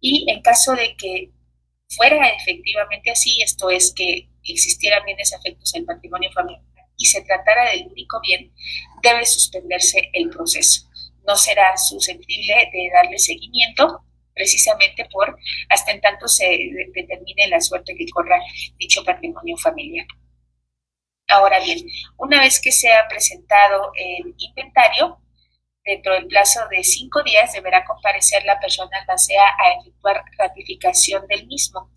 y en caso de que fuera efectivamente así, esto es que existieran bienes afectos al patrimonio familiar y se tratara del único bien, debe suspenderse el proceso. No será susceptible de darle seguimiento precisamente hasta en tanto se determine la suerte que corra dicho patrimonio familiar. Ahora bien, una vez que se ha presentado el inventario, dentro del plazo de 5 días deberá comparecer la persona albacea a efectuar ratificación del mismo.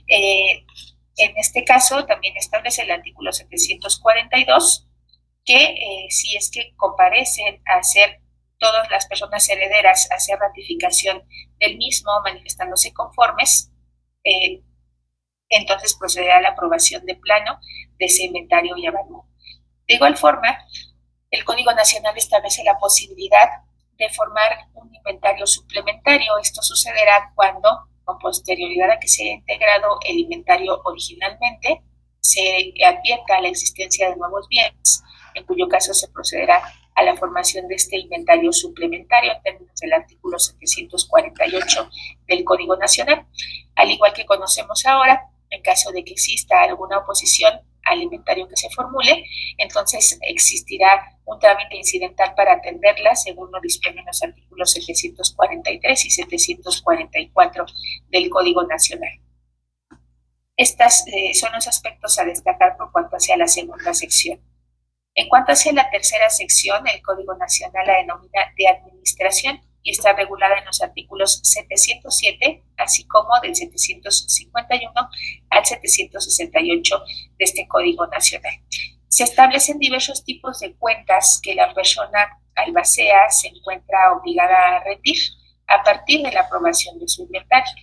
En este caso, también establece el artículo 742 que si es que comparecen a hacer todas las personas herederas a hacer ratificación del mismo, manifestándose conformes, entonces procederá a la aprobación de plano de ese inventario y avalúo. De igual forma, el Código Nacional establece la posibilidad de formar un inventario suplementario. Esto sucederá cuando, con posterioridad a que se haya integrado el inventario originalmente, se advierta la existencia de nuevos bienes, en cuyo caso se procederá a la formación de este inventario suplementario en términos del artículo 748 del Código Nacional. Al igual que conocemos ahora, en caso de que exista alguna oposición al inventario que se formule, entonces existirá un trámite incidental para atenderla según lo disponen los artículos 743 y 744 del Código Nacional. Estas son los aspectos a destacar por cuanto hacia la segunda sección. En cuanto hacia la tercera sección, el Código Nacional la denomina de administración y está regulada en los artículos 707, así como del 751 al 768 de este Código Nacional. Se establecen diversos tipos de cuentas que la persona albacea se encuentra obligada a rendir a partir de la aprobación de su inventario.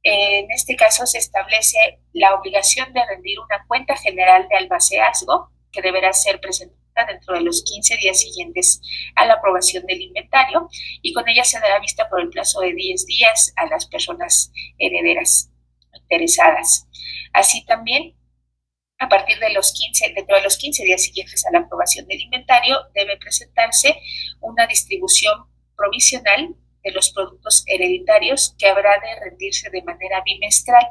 En este caso se establece la obligación de rendir una cuenta general de albaceazgo que deberá ser presentada dentro de los 15 días siguientes a la aprobación del inventario y con ella se dará vista por el plazo de 10 días a las personas herederas interesadas. Así también, a partir de dentro de los 15 días siguientes a la aprobación del inventario, debe presentarse una distribución provisional de los productos hereditarios que habrá de rendirse de manera bimestral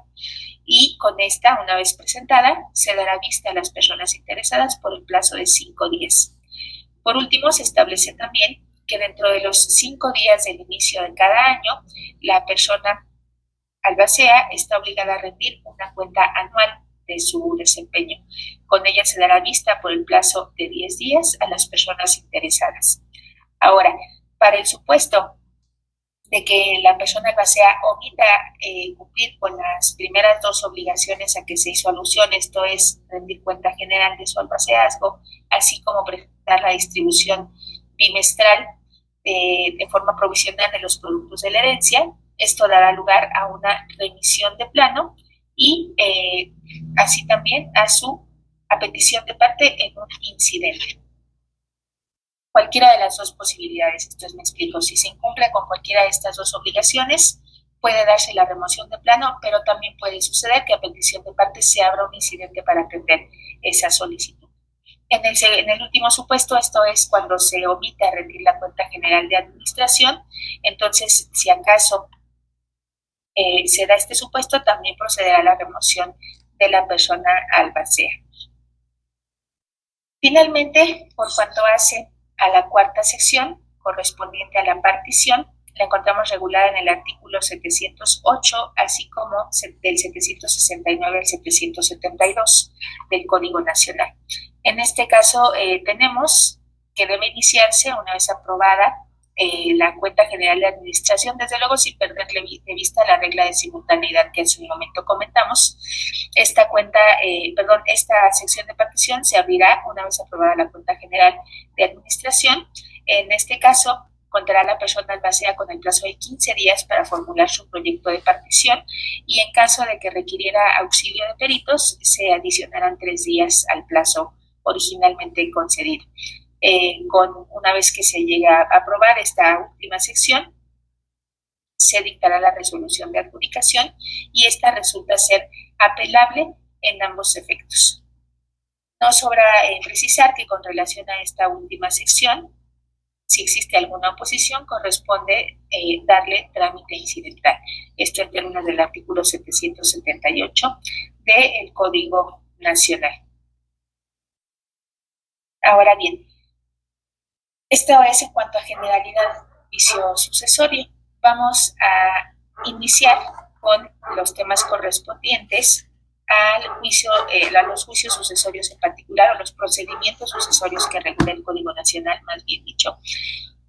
y con esta, una vez presentada, se dará vista a las personas interesadas por el plazo de 5 días. Por último, se establece también que dentro de los 5 días del inicio de cada año, la persona albacea está obligada a rendir una cuenta anual de su desempeño. Con ella se dará vista por el plazo de 10 días a las personas interesadas. Ahora, para el supuesto de que la persona albacea omita cumplir con las primeras dos obligaciones a que se hizo alusión, esto es rendir cuenta general de su albaceazgo, así como presentar la distribución bimestral de forma provisional de los productos de la herencia. Esto dará lugar a una remisión de plano y así también a petición de parte en un incidente. Cualquiera de las dos posibilidades, entonces me explico, si se incumple con cualquiera de estas dos obligaciones, puede darse la remoción de plano, pero también puede suceder que a petición de parte se abra un incidente para atender esa solicitud. En el último supuesto, esto es cuando se omite rendir la cuenta general de administración, entonces si acaso se da este supuesto, también procederá a la remoción de la persona albacea. Finalmente, por cuanto hace a la cuarta sección, correspondiente a la partición, la encontramos regulada en el artículo 708, así como del 769 al 772 del Código Nacional. En este caso, tenemos que debe iniciarse una vez aprobada la cuenta general de administración, desde luego sin perder de vista la regla de simultaneidad que en su momento comentamos. Esta sección de partición se abrirá una vez aprobada la cuenta general de administración. En este caso, contará la persona albacea con el plazo de 15 días para formular su proyecto de partición y en caso de que requiriera auxilio de peritos, se adicionarán 3 días al plazo originalmente concedido. Una vez que se llegue a aprobar esta última sección, se dictará la resolución de adjudicación y esta resulta ser apelable en ambos efectos. No sobra precisar que con relación a esta última sección, si existe alguna oposición, corresponde darle trámite incidental. Esto en términos del artículo 778 del Código Nacional. Ahora bien, esto es en cuanto a generalidad juicio sucesorio. Vamos a iniciar con los temas correspondientes a los juicios sucesorios en particular, o los procedimientos sucesorios que regula el Código Nacional, más bien dicho.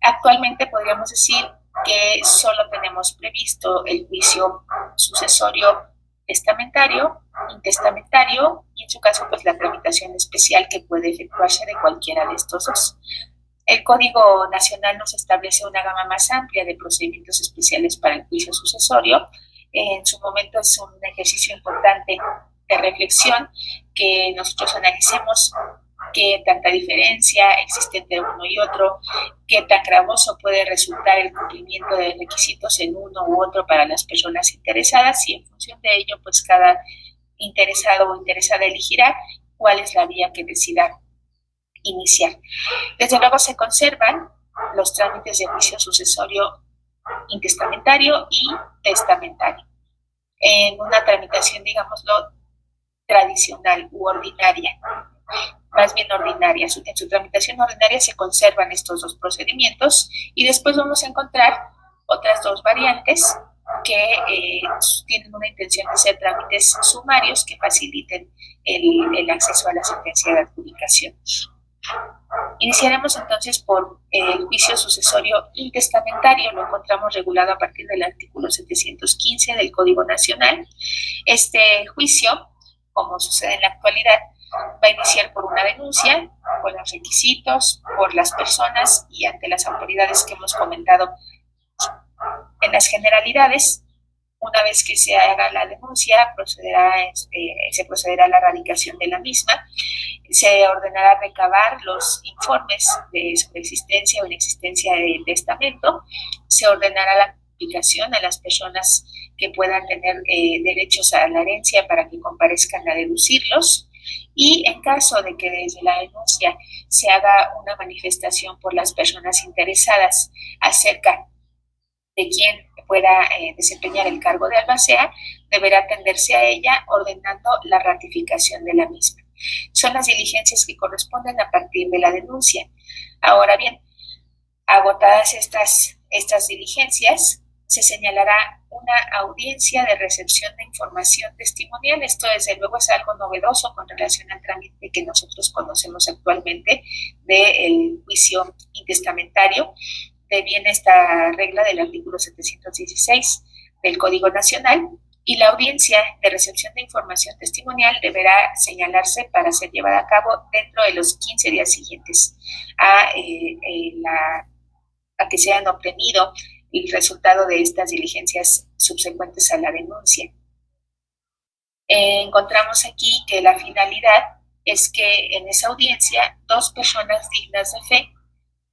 Actualmente podríamos decir que solo tenemos previsto el juicio sucesorio testamentario, intestamentario y en su caso pues la tramitación especial que puede efectuarse de cualquiera de estos dos. El Código Nacional nos establece una gama más amplia de procedimientos especiales para el juicio sucesorio. En su momento es un ejercicio importante de reflexión que nosotros analicemos qué tanta diferencia existe entre uno y otro, qué tan gravoso puede resultar el cumplimiento de requisitos en uno u otro para las personas interesadas y en función de ello, pues cada interesado o interesada elegirá cuál es la vía que decida iniciar. Desde luego se conservan los trámites de juicio sucesorio intestamentario y testamentario. En una tramitación, digámoslo, tradicional u ordinaria, más bien ordinaria. En su tramitación ordinaria se conservan estos dos procedimientos y después vamos a encontrar otras dos variantes que tienen una intención de ser trámites sumarios que faciliten el acceso a la sentencia de adjudicación. Iniciaremos entonces por el juicio sucesorio intestamentario. Lo encontramos regulado a partir del artículo 715 del Código Nacional. Este juicio, como sucede en la actualidad, va a iniciar por una denuncia, con los requisitos, por las personas y ante las autoridades que hemos comentado en las generalidades. Una vez que se haga la denuncia, se procederá a la radicación de la misma. Se ordenará recabar los informes de sobre existencia o inexistencia del testamento. Se ordenará la notificación a las personas que puedan tener derechos a la herencia para que comparezcan a deducirlos. Y en caso de que desde la denuncia se haga una manifestación por las personas interesadas acerca de quién pueda desempeñar el cargo de albacea, deberá atenderse a ella ordenando la ratificación de la misma. Son las diligencias que corresponden a partir de la denuncia. Ahora bien, agotadas estas diligencias, se señalará una audiencia de recepción de información testimonial. Esto desde luego es algo novedoso con relación al trámite que nosotros conocemos actualmente del juicio intestamentario. Viene esta regla del artículo 716 del Código Nacional y la audiencia de recepción de información testimonial deberá señalarse para ser llevada a cabo dentro de los 15 días siguientes a que se hayan obtenido el resultado de estas diligencias subsecuentes a la denuncia. Encontramos aquí que la finalidad es que en esa audiencia dos personas dignas de fe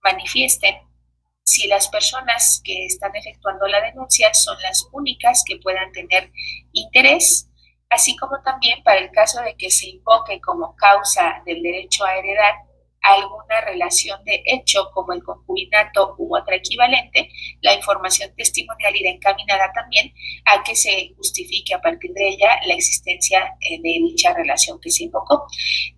manifiesten si las personas que están efectuando la denuncia son las únicas que puedan tener interés, así como también para el caso de que se invoque como causa del derecho a heredar alguna relación de hecho como el concubinato u otra equivalente, la información testimonial irá encaminada también a que se justifique a partir de ella la existencia de dicha relación que se invocó.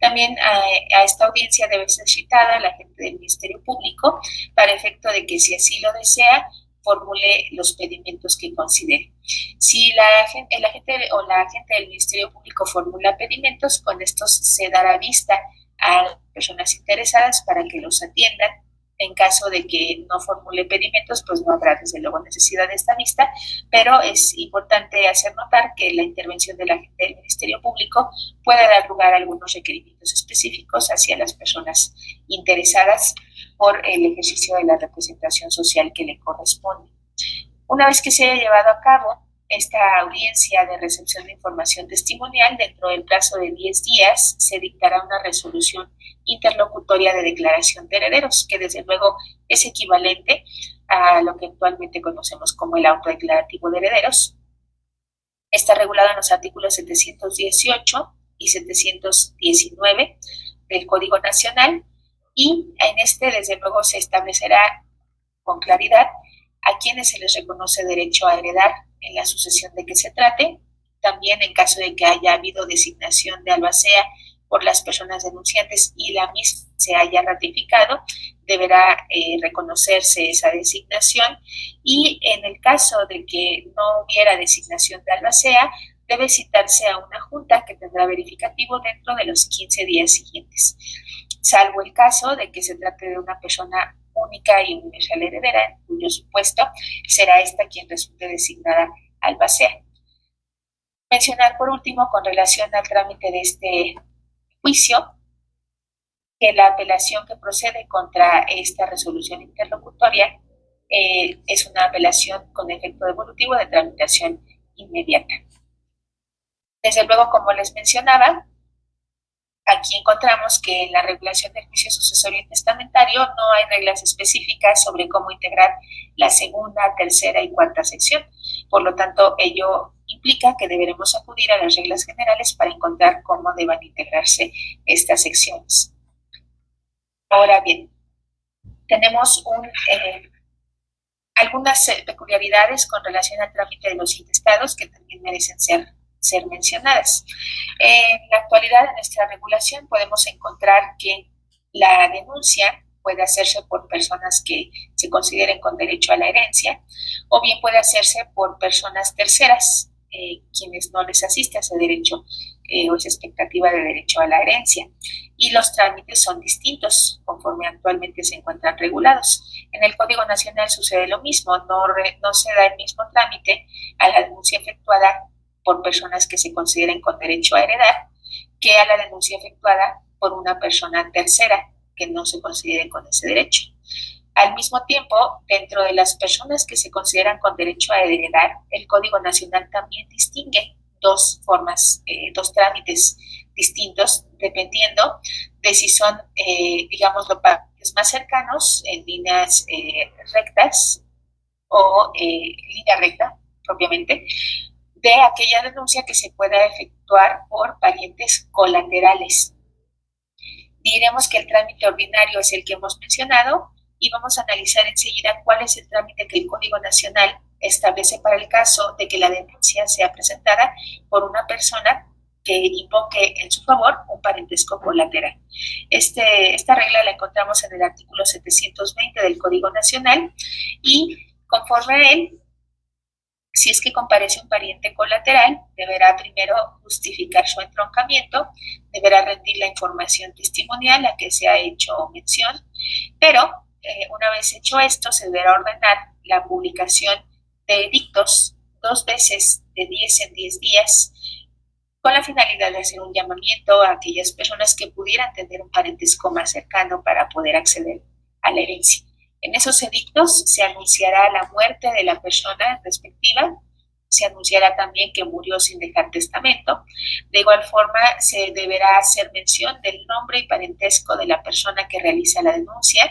También a esta audiencia debe ser citada la agente del Ministerio Público para efecto de que, si así lo desea, formule los pedimientos que considere. Si el agente o la agente del Ministerio Público formula pedimientos, con estos se dará vista a personas interesadas para que los atiendan. En caso de que no formule pedimentos, pues no habrá desde luego necesidad de esta vista, pero es importante hacer notar que la intervención de la agente del Ministerio Público puede dar lugar a algunos requerimientos específicos hacia las personas interesadas por el ejercicio de la representación social que le corresponde. Una vez que se haya llevado a cabo esta audiencia de recepción de información testimonial, dentro del plazo de 10 días se dictará una resolución interlocutoria de declaración de herederos, que desde luego es equivalente a lo que actualmente conocemos como el auto declarativo de herederos. Está regulado en los artículos 718 y 719 del Código Nacional y en este desde luego se establecerá con claridad a quienes se les reconoce derecho a heredar en la sucesión de que se trate. También en caso de que haya habido designación de albacea por las personas denunciantes y la misma se haya ratificado, deberá reconocerse esa designación y en el caso de que no hubiera designación de albacea, debe citarse a una junta que tendrá verificativo dentro de los 15 días siguientes, salvo el caso de que se trate de una persona única y universal heredera, en cuyo supuesto será esta quien resulte designada albacea. Mencionar por último, con relación al trámite de este juicio, que la apelación que procede contra esta resolución interlocutoria es una apelación con efecto devolutivo de tramitación inmediata. Desde luego, como les mencionaba, aquí encontramos que en la regulación del juicio sucesorio y testamentario no hay reglas específicas sobre cómo integrar la segunda, tercera y cuarta sección. Por lo tanto, ello implica que deberemos acudir a las reglas generales para encontrar cómo deban integrarse estas secciones. Ahora bien, tenemos algunas peculiaridades con relación al trámite de los intestados que también merecen ser mencionadas. En la actualidad, en nuestra regulación, podemos encontrar que la denuncia puede hacerse por personas que se consideren con derecho a la herencia, o bien puede hacerse por personas terceras, quienes no les asiste ese derecho o esa expectativa de derecho a la herencia. Y los trámites son distintos conforme actualmente se encuentran regulados. En el Código Nacional sucede lo mismo, no se da el mismo trámite a la denuncia efectuada por personas que se consideren con derecho a heredar que a la denuncia efectuada por una persona tercera que no se considere con ese derecho. Al mismo tiempo, dentro de las personas que se consideran con derecho a heredar, el Código Nacional también distingue dos formas, dos trámites distintos, dependiendo de si son, digámoslo, parientes más cercanos en líneas rectas o línea recta propiamente, de aquella denuncia que se pueda efectuar por parientes colaterales. Diremos que el trámite ordinario es el que hemos mencionado y vamos a analizar enseguida cuál es el trámite que el Código Nacional establece para el caso de que la denuncia sea presentada por una persona que invoque en su favor un parentesco colateral. Esta regla la encontramos en el artículo 720 del Código Nacional y conforme a él, si es que comparece un pariente colateral, deberá primero justificar su entroncamiento, deberá rendir la información testimonial a que se ha hecho mención, pero una vez hecho esto, se deberá ordenar la publicación de edictos 2 veces de 10 en 10 días, con la finalidad de hacer un llamamiento a aquellas personas que pudieran tener un parentesco más cercano para poder acceder a la herencia. En esos edictos se anunciará la muerte de la persona respectiva, se anunciará también que murió sin dejar testamento. De igual forma, se deberá hacer mención del nombre y parentesco de la persona que realiza la denuncia.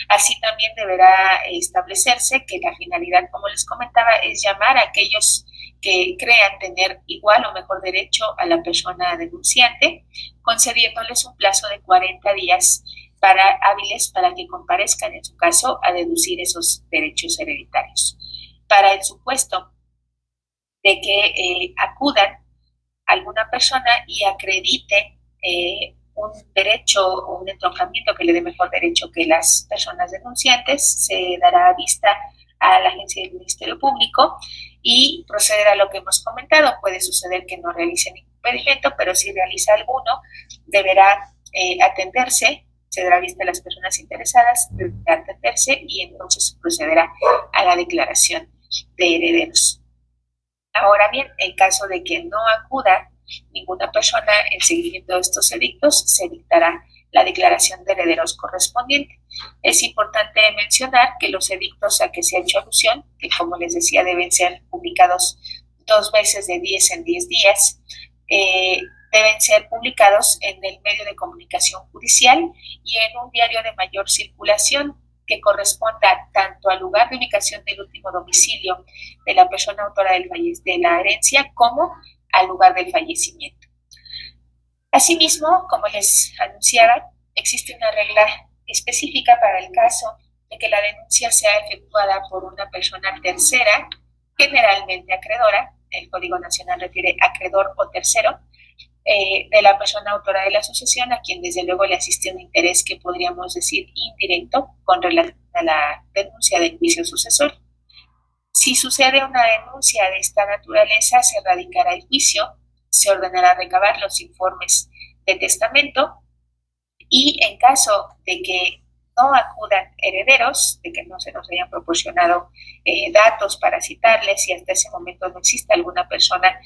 Así también deberá establecerse que la finalidad, como les comentaba, es llamar a aquellos que crean tener igual o mejor derecho a la persona denunciante, concediéndoles un plazo de 40 días hábiles para que comparezcan en su caso a deducir esos derechos hereditarios. Para el supuesto de que acudan alguna persona y acredite un derecho o un entroncamiento que le dé mejor derecho que las personas denunciantes, se dará vista a la agencia del Ministerio Público y proceder a lo que hemos comentado. Puede suceder que no realice ningún pedimento, pero si realiza alguno, deberá atenderse, se dará vista a las personas interesadas, deberá atenderse y entonces se procederá a la declaración de herederos. Ahora bien, en caso de que no acuda ninguna persona en seguimiento de estos edictos, se dictará la declaración de herederos correspondiente. Es importante mencionar que los edictos a que se ha hecho alusión, que como les decía deben ser publicados 2 veces de 10 en 10 días, deben ser publicados en el medio de comunicación judicial y en un diario de mayor circulación que corresponda tanto al lugar de ubicación del último domicilio de la persona autora de la herencia como al lugar del fallecimiento. Asimismo, como les anunciaba, existe una regla específica para el caso de que la denuncia sea efectuada por una persona tercera, generalmente acreedora, el Código Nacional refiere acreedor o tercero, de la persona autora de la sucesión, a quien desde luego le asiste un interés que podríamos decir indirecto con relación a la denuncia del juicio sucesorio. Si sucede una denuncia de esta naturaleza, se radicará el juicio, se ordenará recabar los informes de testamento y en caso de que no acudan herederos, de que no se nos hayan proporcionado datos para citarles y hasta ese momento no existe alguna persona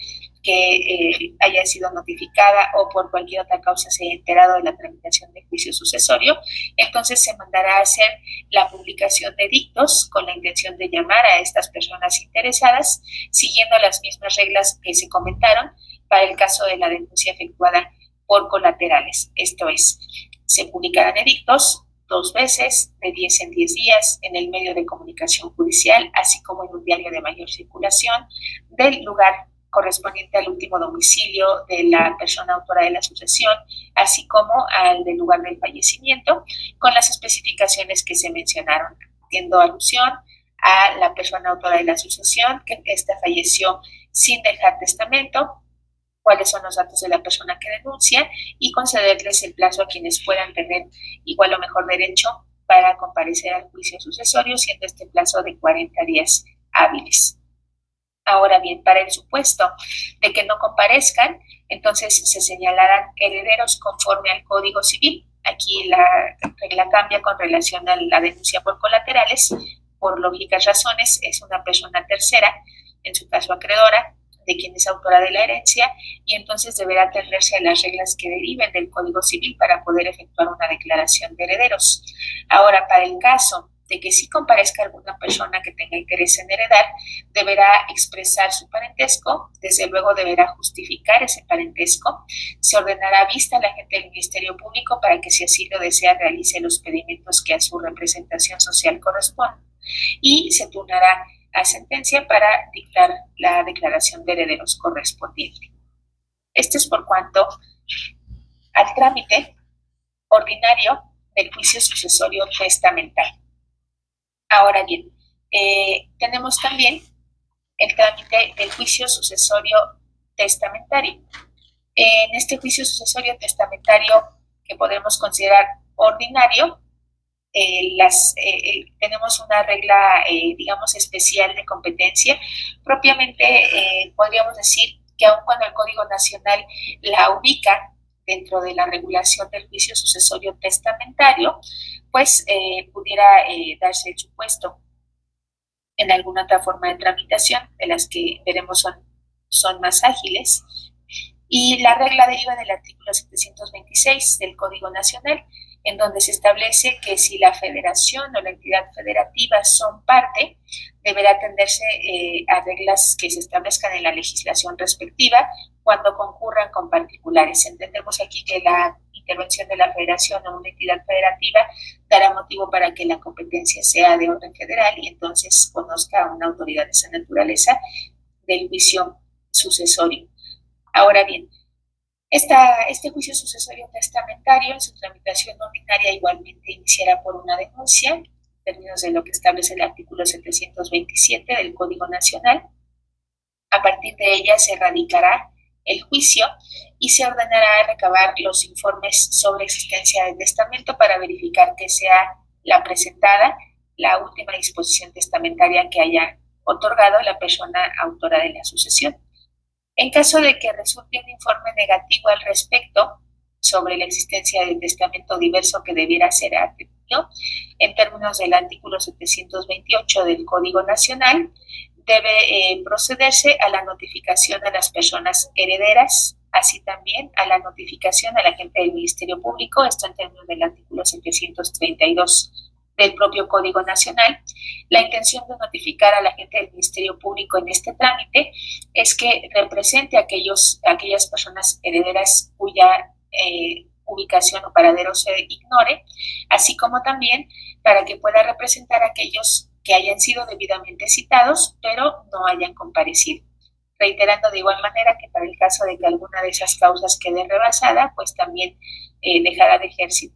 que haya sido notificada o por cualquier otra causa se haya enterado de la tramitación de juicio sucesorio, entonces se mandará a hacer la publicación de dictos con la intención de llamar a estas personas interesadas, siguiendo las mismas reglas que se comentaron para el caso de la denuncia efectuada por colaterales. Esto es, se publicarán edictos 2 veces, de 10 en 10 días, en el medio de comunicación judicial, así como en un diario de mayor circulación, del lugar correspondiente al último domicilio de la persona autora de la sucesión, así como al del lugar del fallecimiento, con las especificaciones que se mencionaron, haciendo alusión a la persona autora de la sucesión, que ésta falleció sin dejar testamento, cuáles son los datos de la persona que denuncia y concederles el plazo a quienes puedan tener igual o mejor derecho para comparecer al juicio sucesorio, siendo este plazo de 40 días hábiles. Ahora bien, para el supuesto de que no comparezcan, entonces se señalarán herederos conforme al Código Civil. Aquí la regla cambia con relación a la denuncia por colaterales. Por lógicas razones, es una persona tercera, en su caso acreedora, de quien es autora de la herencia, y entonces deberá atenderse a las reglas que deriven del Código Civil para poder efectuar una declaración de herederos. Ahora, para el caso de que sí comparezca alguna persona que tenga interés en heredar, deberá expresar su parentesco, desde luego deberá justificar ese parentesco, se ordenará vista al agente del Ministerio Público para que, si así lo desea, realice los pedimientos que a su representación social corresponden, y se turnará a sentencia para dictar la declaración de herederos correspondiente. Esto es por cuanto al trámite ordinario del juicio sucesorio testamentario. Ahora bien, tenemos también el trámite del juicio sucesorio testamentario. En este juicio sucesorio testamentario, que podemos considerar ordinario, tenemos una regla, digamos, especial de competencia. Propiamente podríamos decir que aun cuando el Código Nacional la ubica dentro de la regulación del juicio sucesorio testamentario, pues pudiera darse el supuesto en alguna otra forma de tramitación, de las que veremos son más ágiles. Y la regla deriva del artículo 726 del Código Nacional, en donde se establece que si la federación o la entidad federativa son parte, deberá atenderse a reglas que se establezcan en la legislación respectiva cuando concurran con particulares. Entendemos aquí que la intervención de la federación o una entidad federativa dará motivo para que la competencia sea de orden federal y entonces conozca a una autoridad de esa naturaleza del juicio sucesorio. Ahora bien, este juicio sucesorio testamentario en su tramitación ordinaria igualmente iniciará por una denuncia, en términos de lo que establece el artículo 727 del Código Nacional. A partir de ella se radicará el juicio y se ordenará recabar los informes sobre existencia del testamento para verificar que sea la presentada la última disposición testamentaria que haya otorgado la persona autora de la sucesión. En caso de que resulte un informe negativo al respecto sobre la existencia del testamento diverso que debiera ser atendido, en términos del artículo 728 del Código Nacional, debe procederse a la notificación a las personas herederas, así también a la notificación al agente del Ministerio Público, esto en términos del artículo 732 del propio Código Nacional. La intención de notificar al agente del Ministerio Público en este trámite es que represente a aquellas personas herederas cuya ubicación o paradero se ignore, así como también para que pueda representar a aquellos que hayan sido debidamente citados, pero no hayan comparecido. Reiterando de igual manera que para el caso de que alguna de esas causas quede rebasada, pues también dejará de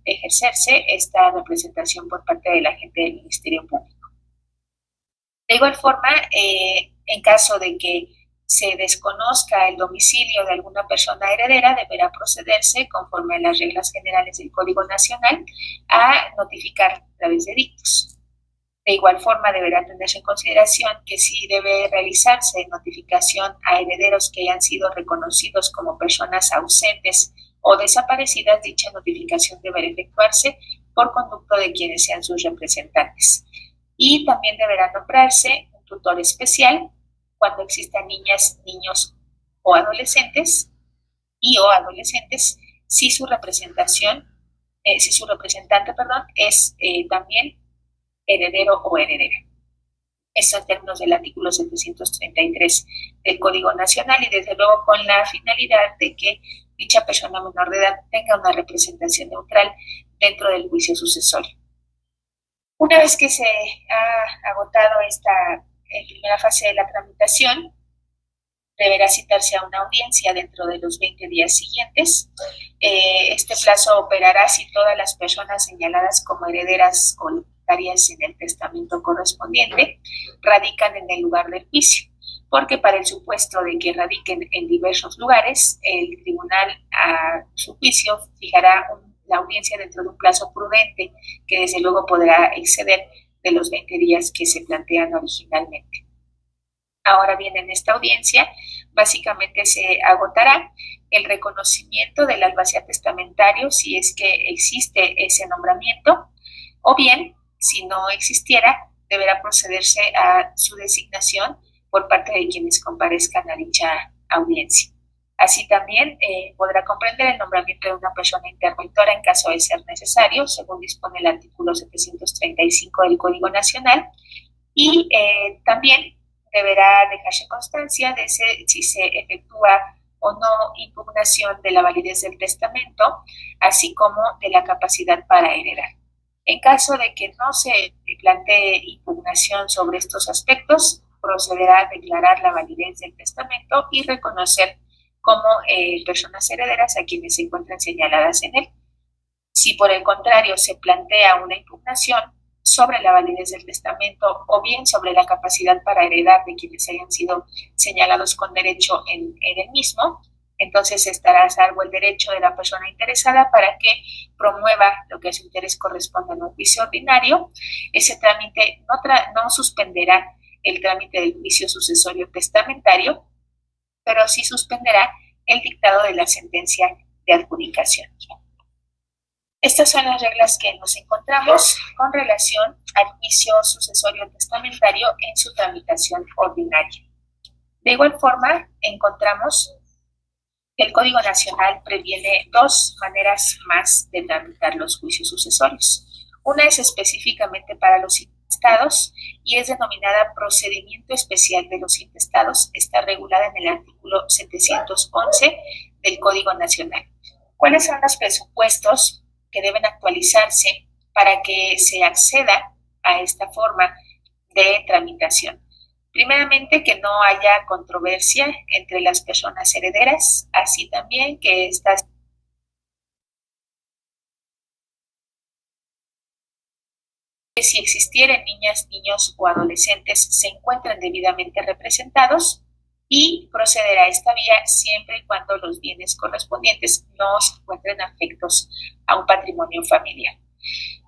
ejercerse esta representación por parte del agente del Ministerio Público. De igual forma, en caso de que se desconozca el domicilio de alguna persona heredera, deberá procederse, conforme a las reglas generales del Código Nacional, a notificar a través de dictos. De igual forma, deberá tenerse en consideración que si debe realizarse notificación a herederos que hayan sido reconocidos como personas ausentes o desaparecidas, dicha notificación deberá efectuarse por conducto de quienes sean sus representantes. Y también deberá nombrarse un tutor especial cuando existan niñas, niños o adolescentes si su si su representante, es también heredero o heredera. Eso en términos del artículo 733 del Código Nacional, y desde luego con la finalidad de que dicha persona menor de edad tenga una representación neutral dentro del juicio sucesorio. Una vez que se ha agotado esta primera fase de la tramitación, deberá citarse a una audiencia dentro de los 20 días siguientes. Este plazo operará si todas las personas señaladas como herederas o locatarias en el testamento correspondiente radican en el lugar del juicio, porque para el supuesto de que radiquen en diversos lugares, el tribunal a su juicio fijará la audiencia dentro de un plazo prudente que desde luego podrá exceder de los 20 días que se plantean originalmente. Ahora bien, en esta audiencia básicamente se agotará el reconocimiento del albacea testamentario si es que existe ese nombramiento, o bien, si no existiera, deberá procederse a su designación por parte de quienes comparezcan a dicha audiencia. Así también podrá comprender el nombramiento de una persona interventora en caso de ser necesario, según dispone el artículo 735 del Código Nacional, y también deberá dejarse constancia de si se efectúa o no impugnación de la validez del testamento, así como de la capacidad para heredar. En caso de que no se plantee impugnación sobre estos aspectos, procederá a declarar la validez del testamento y reconocer como personas herederas a quienes se encuentran señaladas en él. Si por el contrario se plantea una impugnación sobre la validez del testamento o bien sobre la capacidad para heredar de quienes hayan sido señalados con derecho en el mismo, entonces estará a salvo el derecho de la persona interesada para que promueva lo que a su interés corresponde en un juicio ordinario. Ese trámite no suspenderá el trámite del juicio sucesorio testamentario, pero sí suspenderá el dictado de la sentencia de adjudicación. Estas son las reglas que nos encontramos con relación al juicio sucesorio testamentario en su tramitación ordinaria. De igual forma, encontramos que el Código Nacional previene dos maneras más de tramitar los juicios sucesorios. Una es específicamente para los intestados y es denominada procedimiento especial de los intestados. Está regulada en el artículo 711 del Código Nacional. ¿Cuáles son los presupuestos que deben actualizarse para que se acceda a esta forma de tramitación? Primeramente, que no haya controversia entre las personas herederas, así también que estas si existieran niñas, niños o adolescentes se encuentren debidamente representados, y proceder a esta vía siempre y cuando los bienes correspondientes no se encuentren afectos a un patrimonio familiar.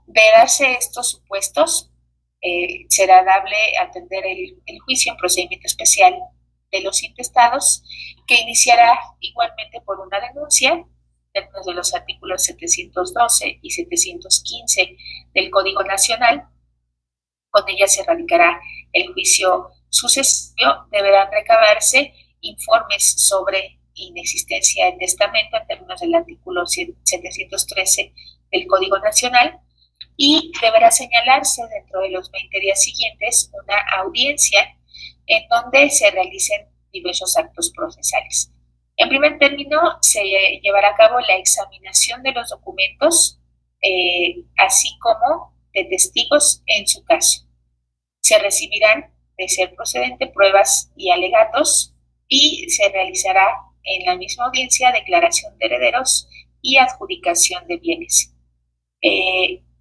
De darse estos supuestos, será dable atender el juicio en procedimiento especial de los intestados, que iniciará igualmente por una denuncia dentro de los artículos 712 y 715 del Código Nacional. Con ella se radicará el juicio sucesorio. Deberán recabarse informes sobre inexistencia de testamento en términos del artículo 713 del Código Nacional, y deberá señalarse dentro de los 20 días siguientes una audiencia en donde se realicen diversos actos procesales. En primer término, se llevará a cabo la examinación de los documentos, así como de testigos en su caso. Se recibirán, de ser procedente, pruebas y alegatos, y se realizará en la misma audiencia declaración de herederos y adjudicación de bienes.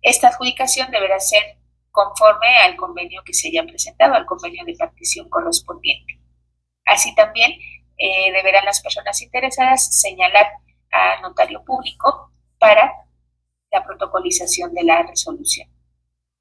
Esta adjudicación deberá ser conforme al convenio que se haya presentado, al convenio de partición correspondiente. Así también deberán las personas interesadas señalar a notario público para la protocolización de la resolución.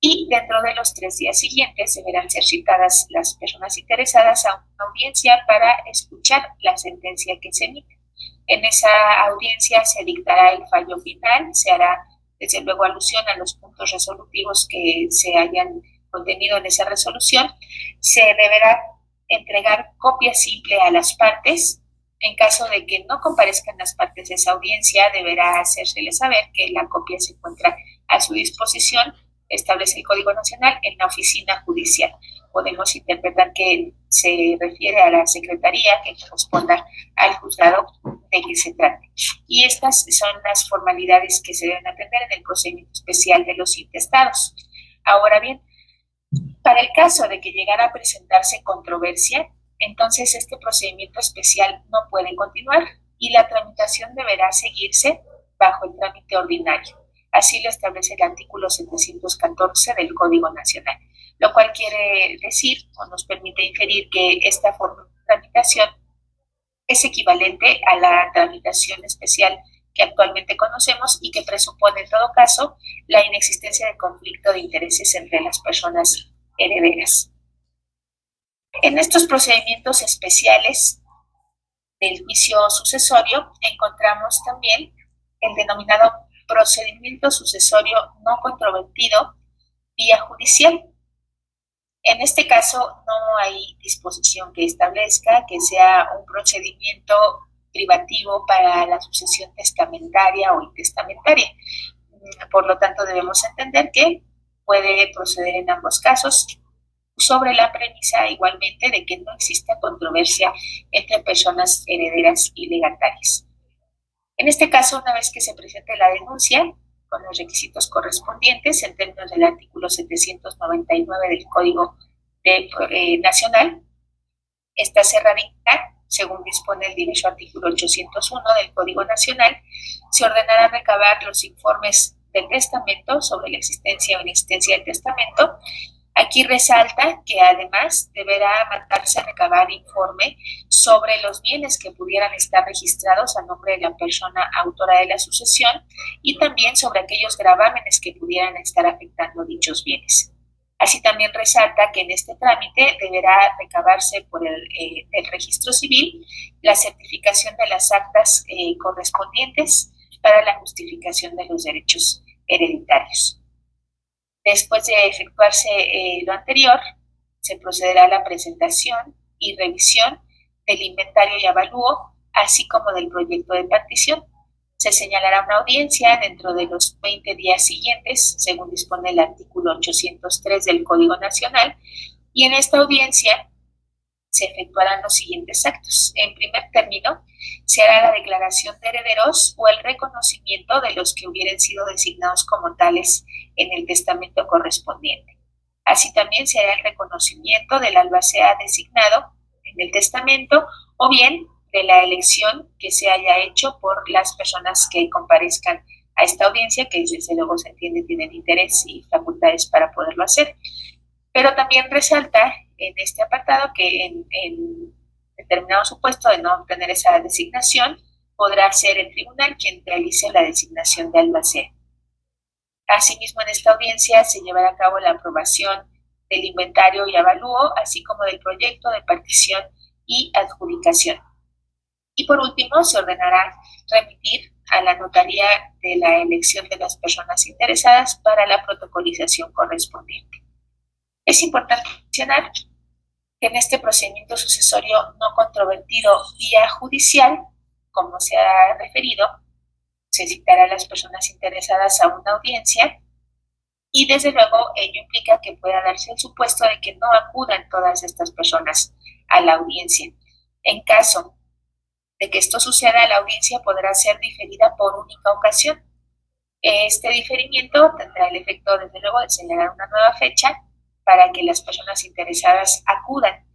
Y dentro de los 3 días siguientes deberán ser citadas las personas interesadas a una audiencia para escuchar la sentencia que se emite. En esa audiencia se dictará el fallo final, se hará desde luego alusión a los puntos resolutivos que se hayan contenido en esa resolución, se deberá entregar copia simple a las partes. En caso de que no comparezcan las partes de esa audiencia, deberá hacérseles saber que la copia se encuentra a su disposición, establece el Código Nacional, en la oficina judicial. Podemos interpretar que se refiere a la secretaría que corresponda al juzgado de que se trate. Y estas son las formalidades que se deben atender en el procedimiento especial de los intestados. Ahora bien, para el caso de que llegara a presentarse controversia, entonces este procedimiento especial no puede continuar y la tramitación deberá seguirse bajo el trámite ordinario. Así lo establece el artículo 714 del Código Nacional, lo cual quiere decir o nos permite inferir que esta forma de tramitación es equivalente a la tramitación especial que actualmente conocemos y que presupone en todo caso la inexistencia de conflicto de intereses entre las personas herederas. En estos procedimientos especiales del juicio sucesorio encontramos también el denominado procedimiento sucesorio no controvertido vía judicial. En este caso no hay disposición que establezca que sea un procedimiento privativo para la sucesión testamentaria o intestamentaria. Por lo tanto, debemos entender que puede proceder en ambos casos sobre la premisa igualmente de que no exista controversia entre personas herederas y legatarias. En este caso, una vez que se presente la denuncia con los requisitos correspondientes en términos del artículo 799 del Código Nacional, esta se radicará, según dispone el diverso artículo 801 del Código Nacional, se ordenará recabar los informes del testamento sobre la existencia o inexistencia del testamento. Aquí resalta que además deberá mandarse a recabar informe sobre los bienes que pudieran estar registrados a nombre de la persona autora de la sucesión y también sobre aquellos gravámenes que pudieran estar afectando dichos bienes. Así también resalta que en este trámite deberá recabarse por el registro civil la certificación de las actas correspondientes para la justificación de los derechos hereditarios. Después de efectuarse lo anterior, se procederá a la presentación y revisión del inventario y avalúo, así como del proyecto de partición. Se señalará una audiencia dentro de los 20 días siguientes, según dispone el artículo 803 del Código Nacional, y en esta audiencia se efectuarán los siguientes actos. En primer término, se hará la declaración de herederos o el reconocimiento de los que hubieran sido designados como tales en el testamento correspondiente. Así también se hará el reconocimiento del albacea designado en el testamento o bien de la elección que se haya hecho por las personas que comparezcan a esta audiencia, que desde luego se entiende tienen interés y facultades para poderlo hacer. Pero también resalta en este apartado que en determinado supuesto de no obtener esa designación, podrá ser el tribunal quien realice la designación de albacea. Asimismo, en esta audiencia se llevará a cabo la aprobación del inventario y avalúo, así como del proyecto de partición y adjudicación. Y por último, se ordenará remitir a la notaría de la elección de las personas interesadas para la protocolización correspondiente. Es importante mencionar que en este procedimiento sucesorio no controvertido vía judicial, como se ha referido, se citará a las personas interesadas a una audiencia y desde luego ello implica que pueda darse el supuesto de que no acudan todas estas personas a la audiencia. En caso de que esto suceda, la audiencia podrá ser diferida por única ocasión. Este diferimiento tendrá el efecto, desde luego, de señalar una nueva fecha para que las personas interesadas acudan.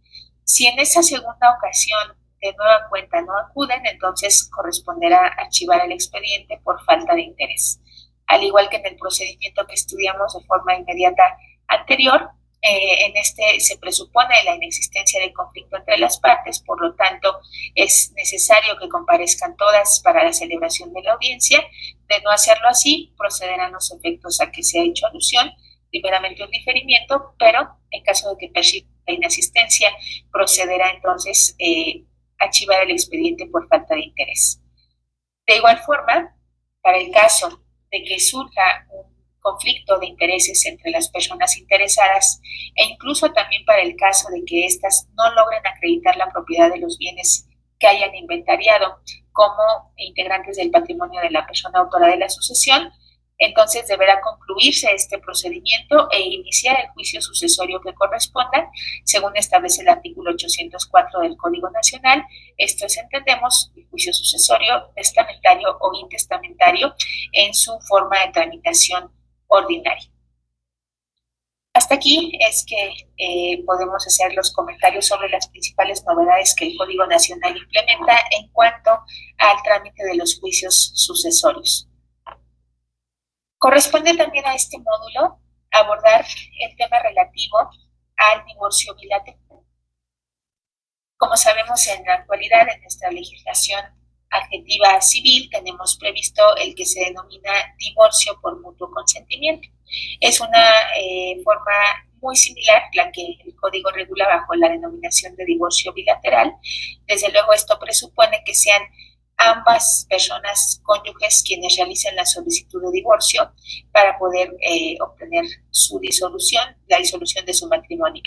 Si en esa segunda ocasión de nueva cuenta no acuden, entonces corresponderá archivar el expediente por falta de interés. Al igual que en el procedimiento que estudiamos de forma inmediata anterior, en este se presupone la inexistencia de conflicto entre las partes, por lo tanto es necesario que comparezcan todas para la celebración de la audiencia. De no hacerlo así, procederán los efectos a que se ha hecho alusión, primeramente un diferimiento, pero en caso de que persista la inasistencia, procederá entonces archivar el expediente por falta de interés. De igual forma, para el caso de que surja un conflicto de intereses entre las personas interesadas e incluso también para el caso de que éstas no logren acreditar la propiedad de los bienes que hayan inventariado como integrantes del patrimonio de la persona autora de la sucesión, entonces deberá concluirse este procedimiento e iniciar el juicio sucesorio que corresponda, según establece el artículo 804 del Código Nacional. Esto es, entendemos, el juicio sucesorio, testamentario o intestamentario en su forma de tramitación ordinaria. Hasta aquí es que podemos hacer los comentarios sobre las principales novedades que el Código Nacional implementa en cuanto al trámite de los juicios sucesorios. Corresponde también a este módulo abordar el tema relativo al divorcio bilateral. Como sabemos, en la actualidad, en nuestra legislación adjetiva civil, tenemos previsto el que se denomina divorcio por mutuo consentimiento. Es una forma muy similar a la que el Código regula bajo la denominación de divorcio bilateral. Desde luego, esto presupone que sean ambas personas cónyuges quienes realicen la solicitud de divorcio para poder obtener su disolución, la disolución de su matrimonio.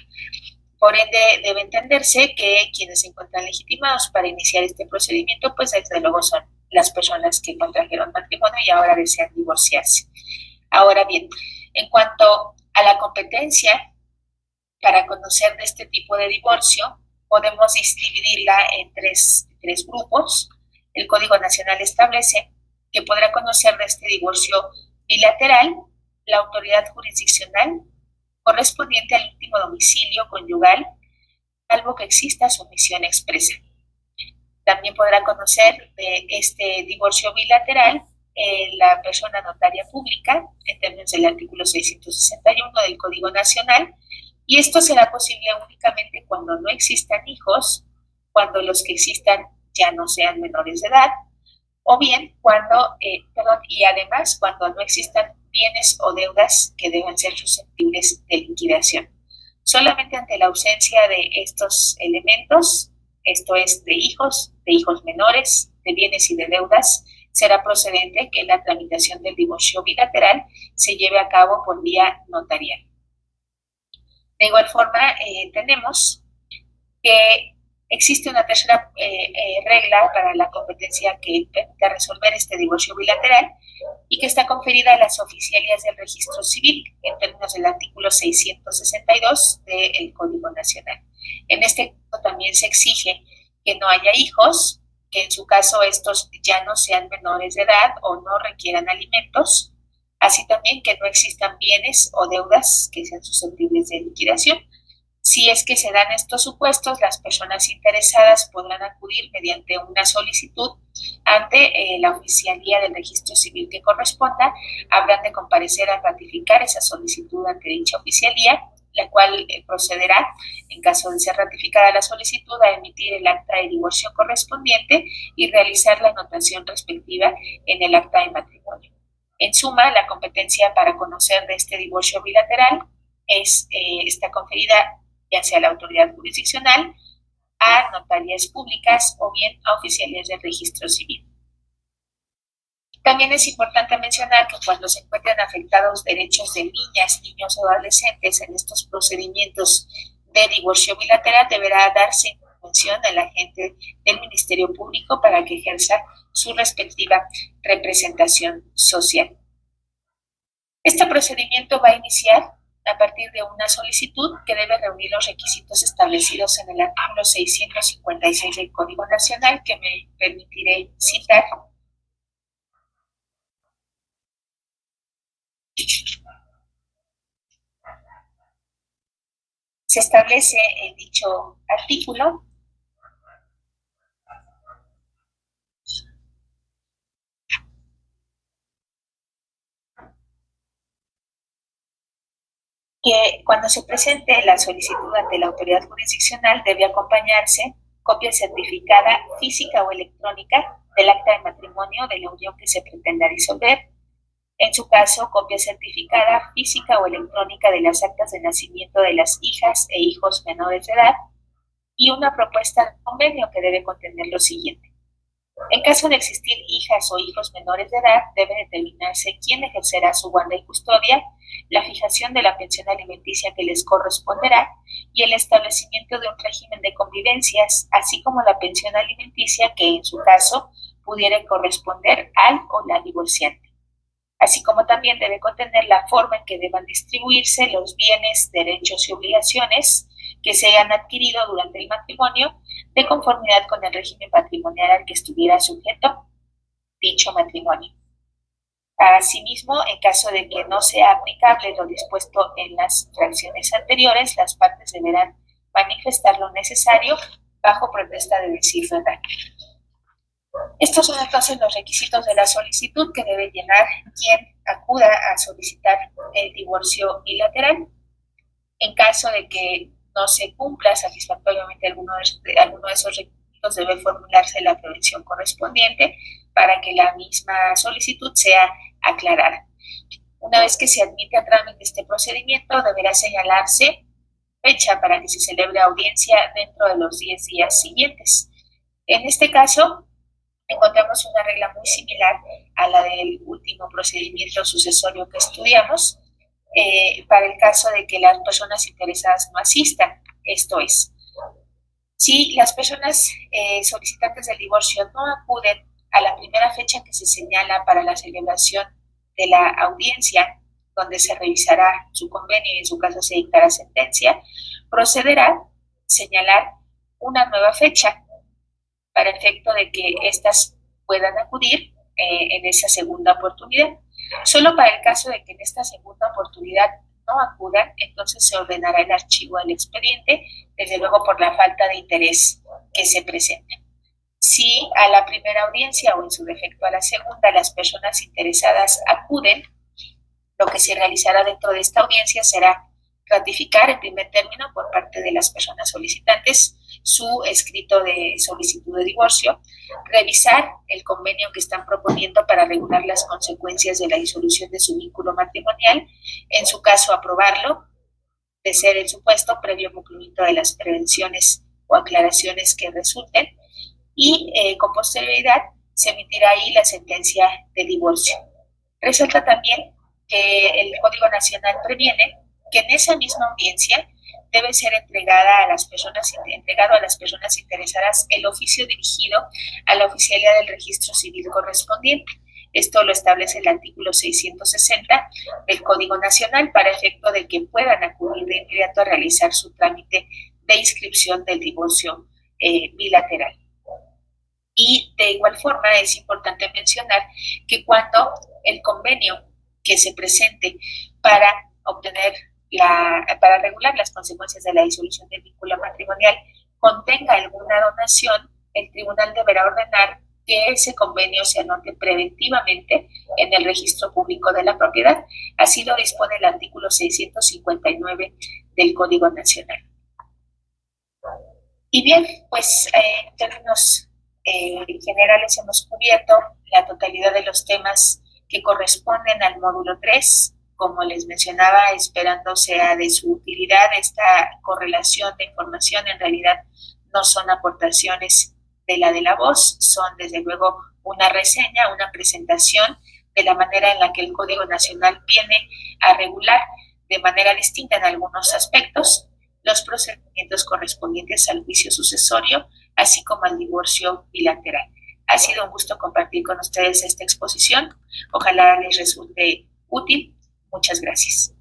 Por ende, debe entenderse que quienes se encuentran legitimados para iniciar este procedimiento, pues desde luego son las personas que contrajeron matrimonio y ahora desean divorciarse. Ahora bien, en cuanto a la competencia para conocer de este tipo de divorcio, podemos dividirla en tres grupos. El Código Nacional establece que podrá conocer de este divorcio bilateral la autoridad jurisdiccional correspondiente al último domicilio conyugal, salvo que exista sumisión expresa. También podrá conocer de este divorcio bilateral la persona notaria pública, en términos del artículo 661 del Código Nacional, y esto será posible únicamente cuando no existan hijos, cuando los que existan ya no sean menores de edad, o bien cuando, y además cuando no existan bienes o deudas que deban ser susceptibles de liquidación. Solamente ante la ausencia de estos elementos, esto es de hijos menores, de bienes y de deudas, será procedente que la tramitación del divorcio bilateral se lleve a cabo por vía notarial. De igual forma, tenemos que existe una tercera regla para la competencia que permite resolver este divorcio bilateral y que está conferida a las oficialías del registro civil en términos del artículo 662 del Código Nacional. En este caso también se exige que no haya hijos, que en su caso estos ya no sean menores de edad o no requieran alimentos, así también que no existan bienes o deudas que sean susceptibles de liquidación. Si es que se dan estos supuestos, las personas interesadas podrán acudir mediante una solicitud ante la oficialía del registro civil que corresponda. Habrán de comparecer a ratificar esa solicitud ante dicha oficialía, la cual procederá, en caso de ser ratificada la solicitud, a emitir el acta de divorcio correspondiente y realizar la anotación respectiva en el acta de matrimonio. En suma, la competencia para conocer de este divorcio bilateral está conferida ya sea a la autoridad jurisdiccional, a notarías públicas o bien a oficialías del registro civil. También es importante mencionar que cuando se encuentran afectados derechos de niñas, niños o adolescentes en estos procedimientos de divorcio bilateral, deberá darse intervención al agente del Ministerio Público para que ejerza su respectiva representación social. Este procedimiento va a iniciar a partir de una solicitud que debe reunir los requisitos establecidos en el artículo 656 del Código Nacional, que me permitiré citar. Se establece en dicho artículo que cuando se presente la solicitud ante la autoridad jurisdiccional debe acompañarse copia certificada física o electrónica del acta de matrimonio de la unión que se pretenda disolver. En su caso, copia certificada física o electrónica de las actas de nacimiento de las hijas e hijos menores de edad y una propuesta de convenio que debe contener lo siguiente: En caso de existir hijas o hijos menores de edad, debe determinarse quién ejercerá su guarda y custodia, la fijación de la pensión alimenticia que les corresponderá y el establecimiento de un régimen de convivencias, así como la pensión alimenticia que en su caso pudiera corresponder al o la divorciante, así como también debe contener la forma en que deban distribuirse los bienes, derechos y obligaciones que se hayan adquirido durante el matrimonio de conformidad con el régimen patrimonial al que estuviera sujeto dicho matrimonio. Asimismo, en caso de que no sea aplicable lo dispuesto en las fracciones anteriores, las partes deberán manifestar lo necesario bajo protesta de decir verdad. Estos son entonces los requisitos de la solicitud que debe llenar quien acuda a solicitar el divorcio bilateral. En caso de que no se cumpla satisfactoriamente alguno de esos requisitos, debe formularse la prevención correspondiente para que la misma solicitud sea aclarada. Una vez que se admite a trámite este procedimiento, deberá señalarse fecha para que se celebre audiencia dentro de los 10 días siguientes. En este caso, encontramos una regla muy similar a la del último procedimiento sucesorio que estudiamos, para el caso de que las personas interesadas no asistan. Esto es, si las personas solicitantes del divorcio no acuden a la primera fecha que se señala para la celebración de la audiencia, donde se revisará su convenio y en su caso se dictará sentencia, procederá a señalar una nueva fecha para efecto de que éstas puedan acudir en esa segunda oportunidad. Solo para el caso de que en esta segunda oportunidad no acudan, entonces se ordenará el archivo del expediente, desde luego por la falta de interés que se presenta. Si a la primera audiencia o en su defecto a la segunda las personas interesadas acuden, lo que se realizará dentro de esta audiencia será ratificar en primer término por parte de las personas solicitantes su escrito de solicitud de divorcio, revisar el convenio que están proponiendo para regular las consecuencias de la disolución de su vínculo matrimonial, en su caso aprobarlo, de ser el supuesto, previo cumplimiento de las prevenciones o aclaraciones que resulten, y con posterioridad se emitirá ahí la sentencia de divorcio. Resalta también que el Código Nacional previene que en esa misma audiencia debe ser entregado a las personas interesadas el oficio dirigido a la oficialía del registro civil correspondiente. Esto lo establece el artículo 660 del Código Nacional para efecto de que puedan acudir de inmediato a realizar su trámite de inscripción del divorcio bilateral. Y de igual forma es importante mencionar que cuando el convenio que se presente para obtener para regular las consecuencias de la disolución del vínculo matrimonial contenga alguna donación, el tribunal deberá ordenar que ese convenio se anote preventivamente en el registro público de la propiedad. Así lo dispone el artículo 659 del Código Nacional. Y bien, pues en términos generales hemos cubierto la totalidad de los temas que corresponden al módulo 3. Como les mencionaba, esperando sea de su utilidad esta correlación de información, en realidad no son aportaciones de la voz, son desde luego una reseña, una presentación de la manera en la que el Código Nacional viene a regular de manera distinta en algunos aspectos los procedimientos correspondientes al juicio sucesorio, así como al divorcio bilateral. Ha sido un gusto compartir con ustedes esta exposición. Ojalá les resulte útil. Muchas gracias.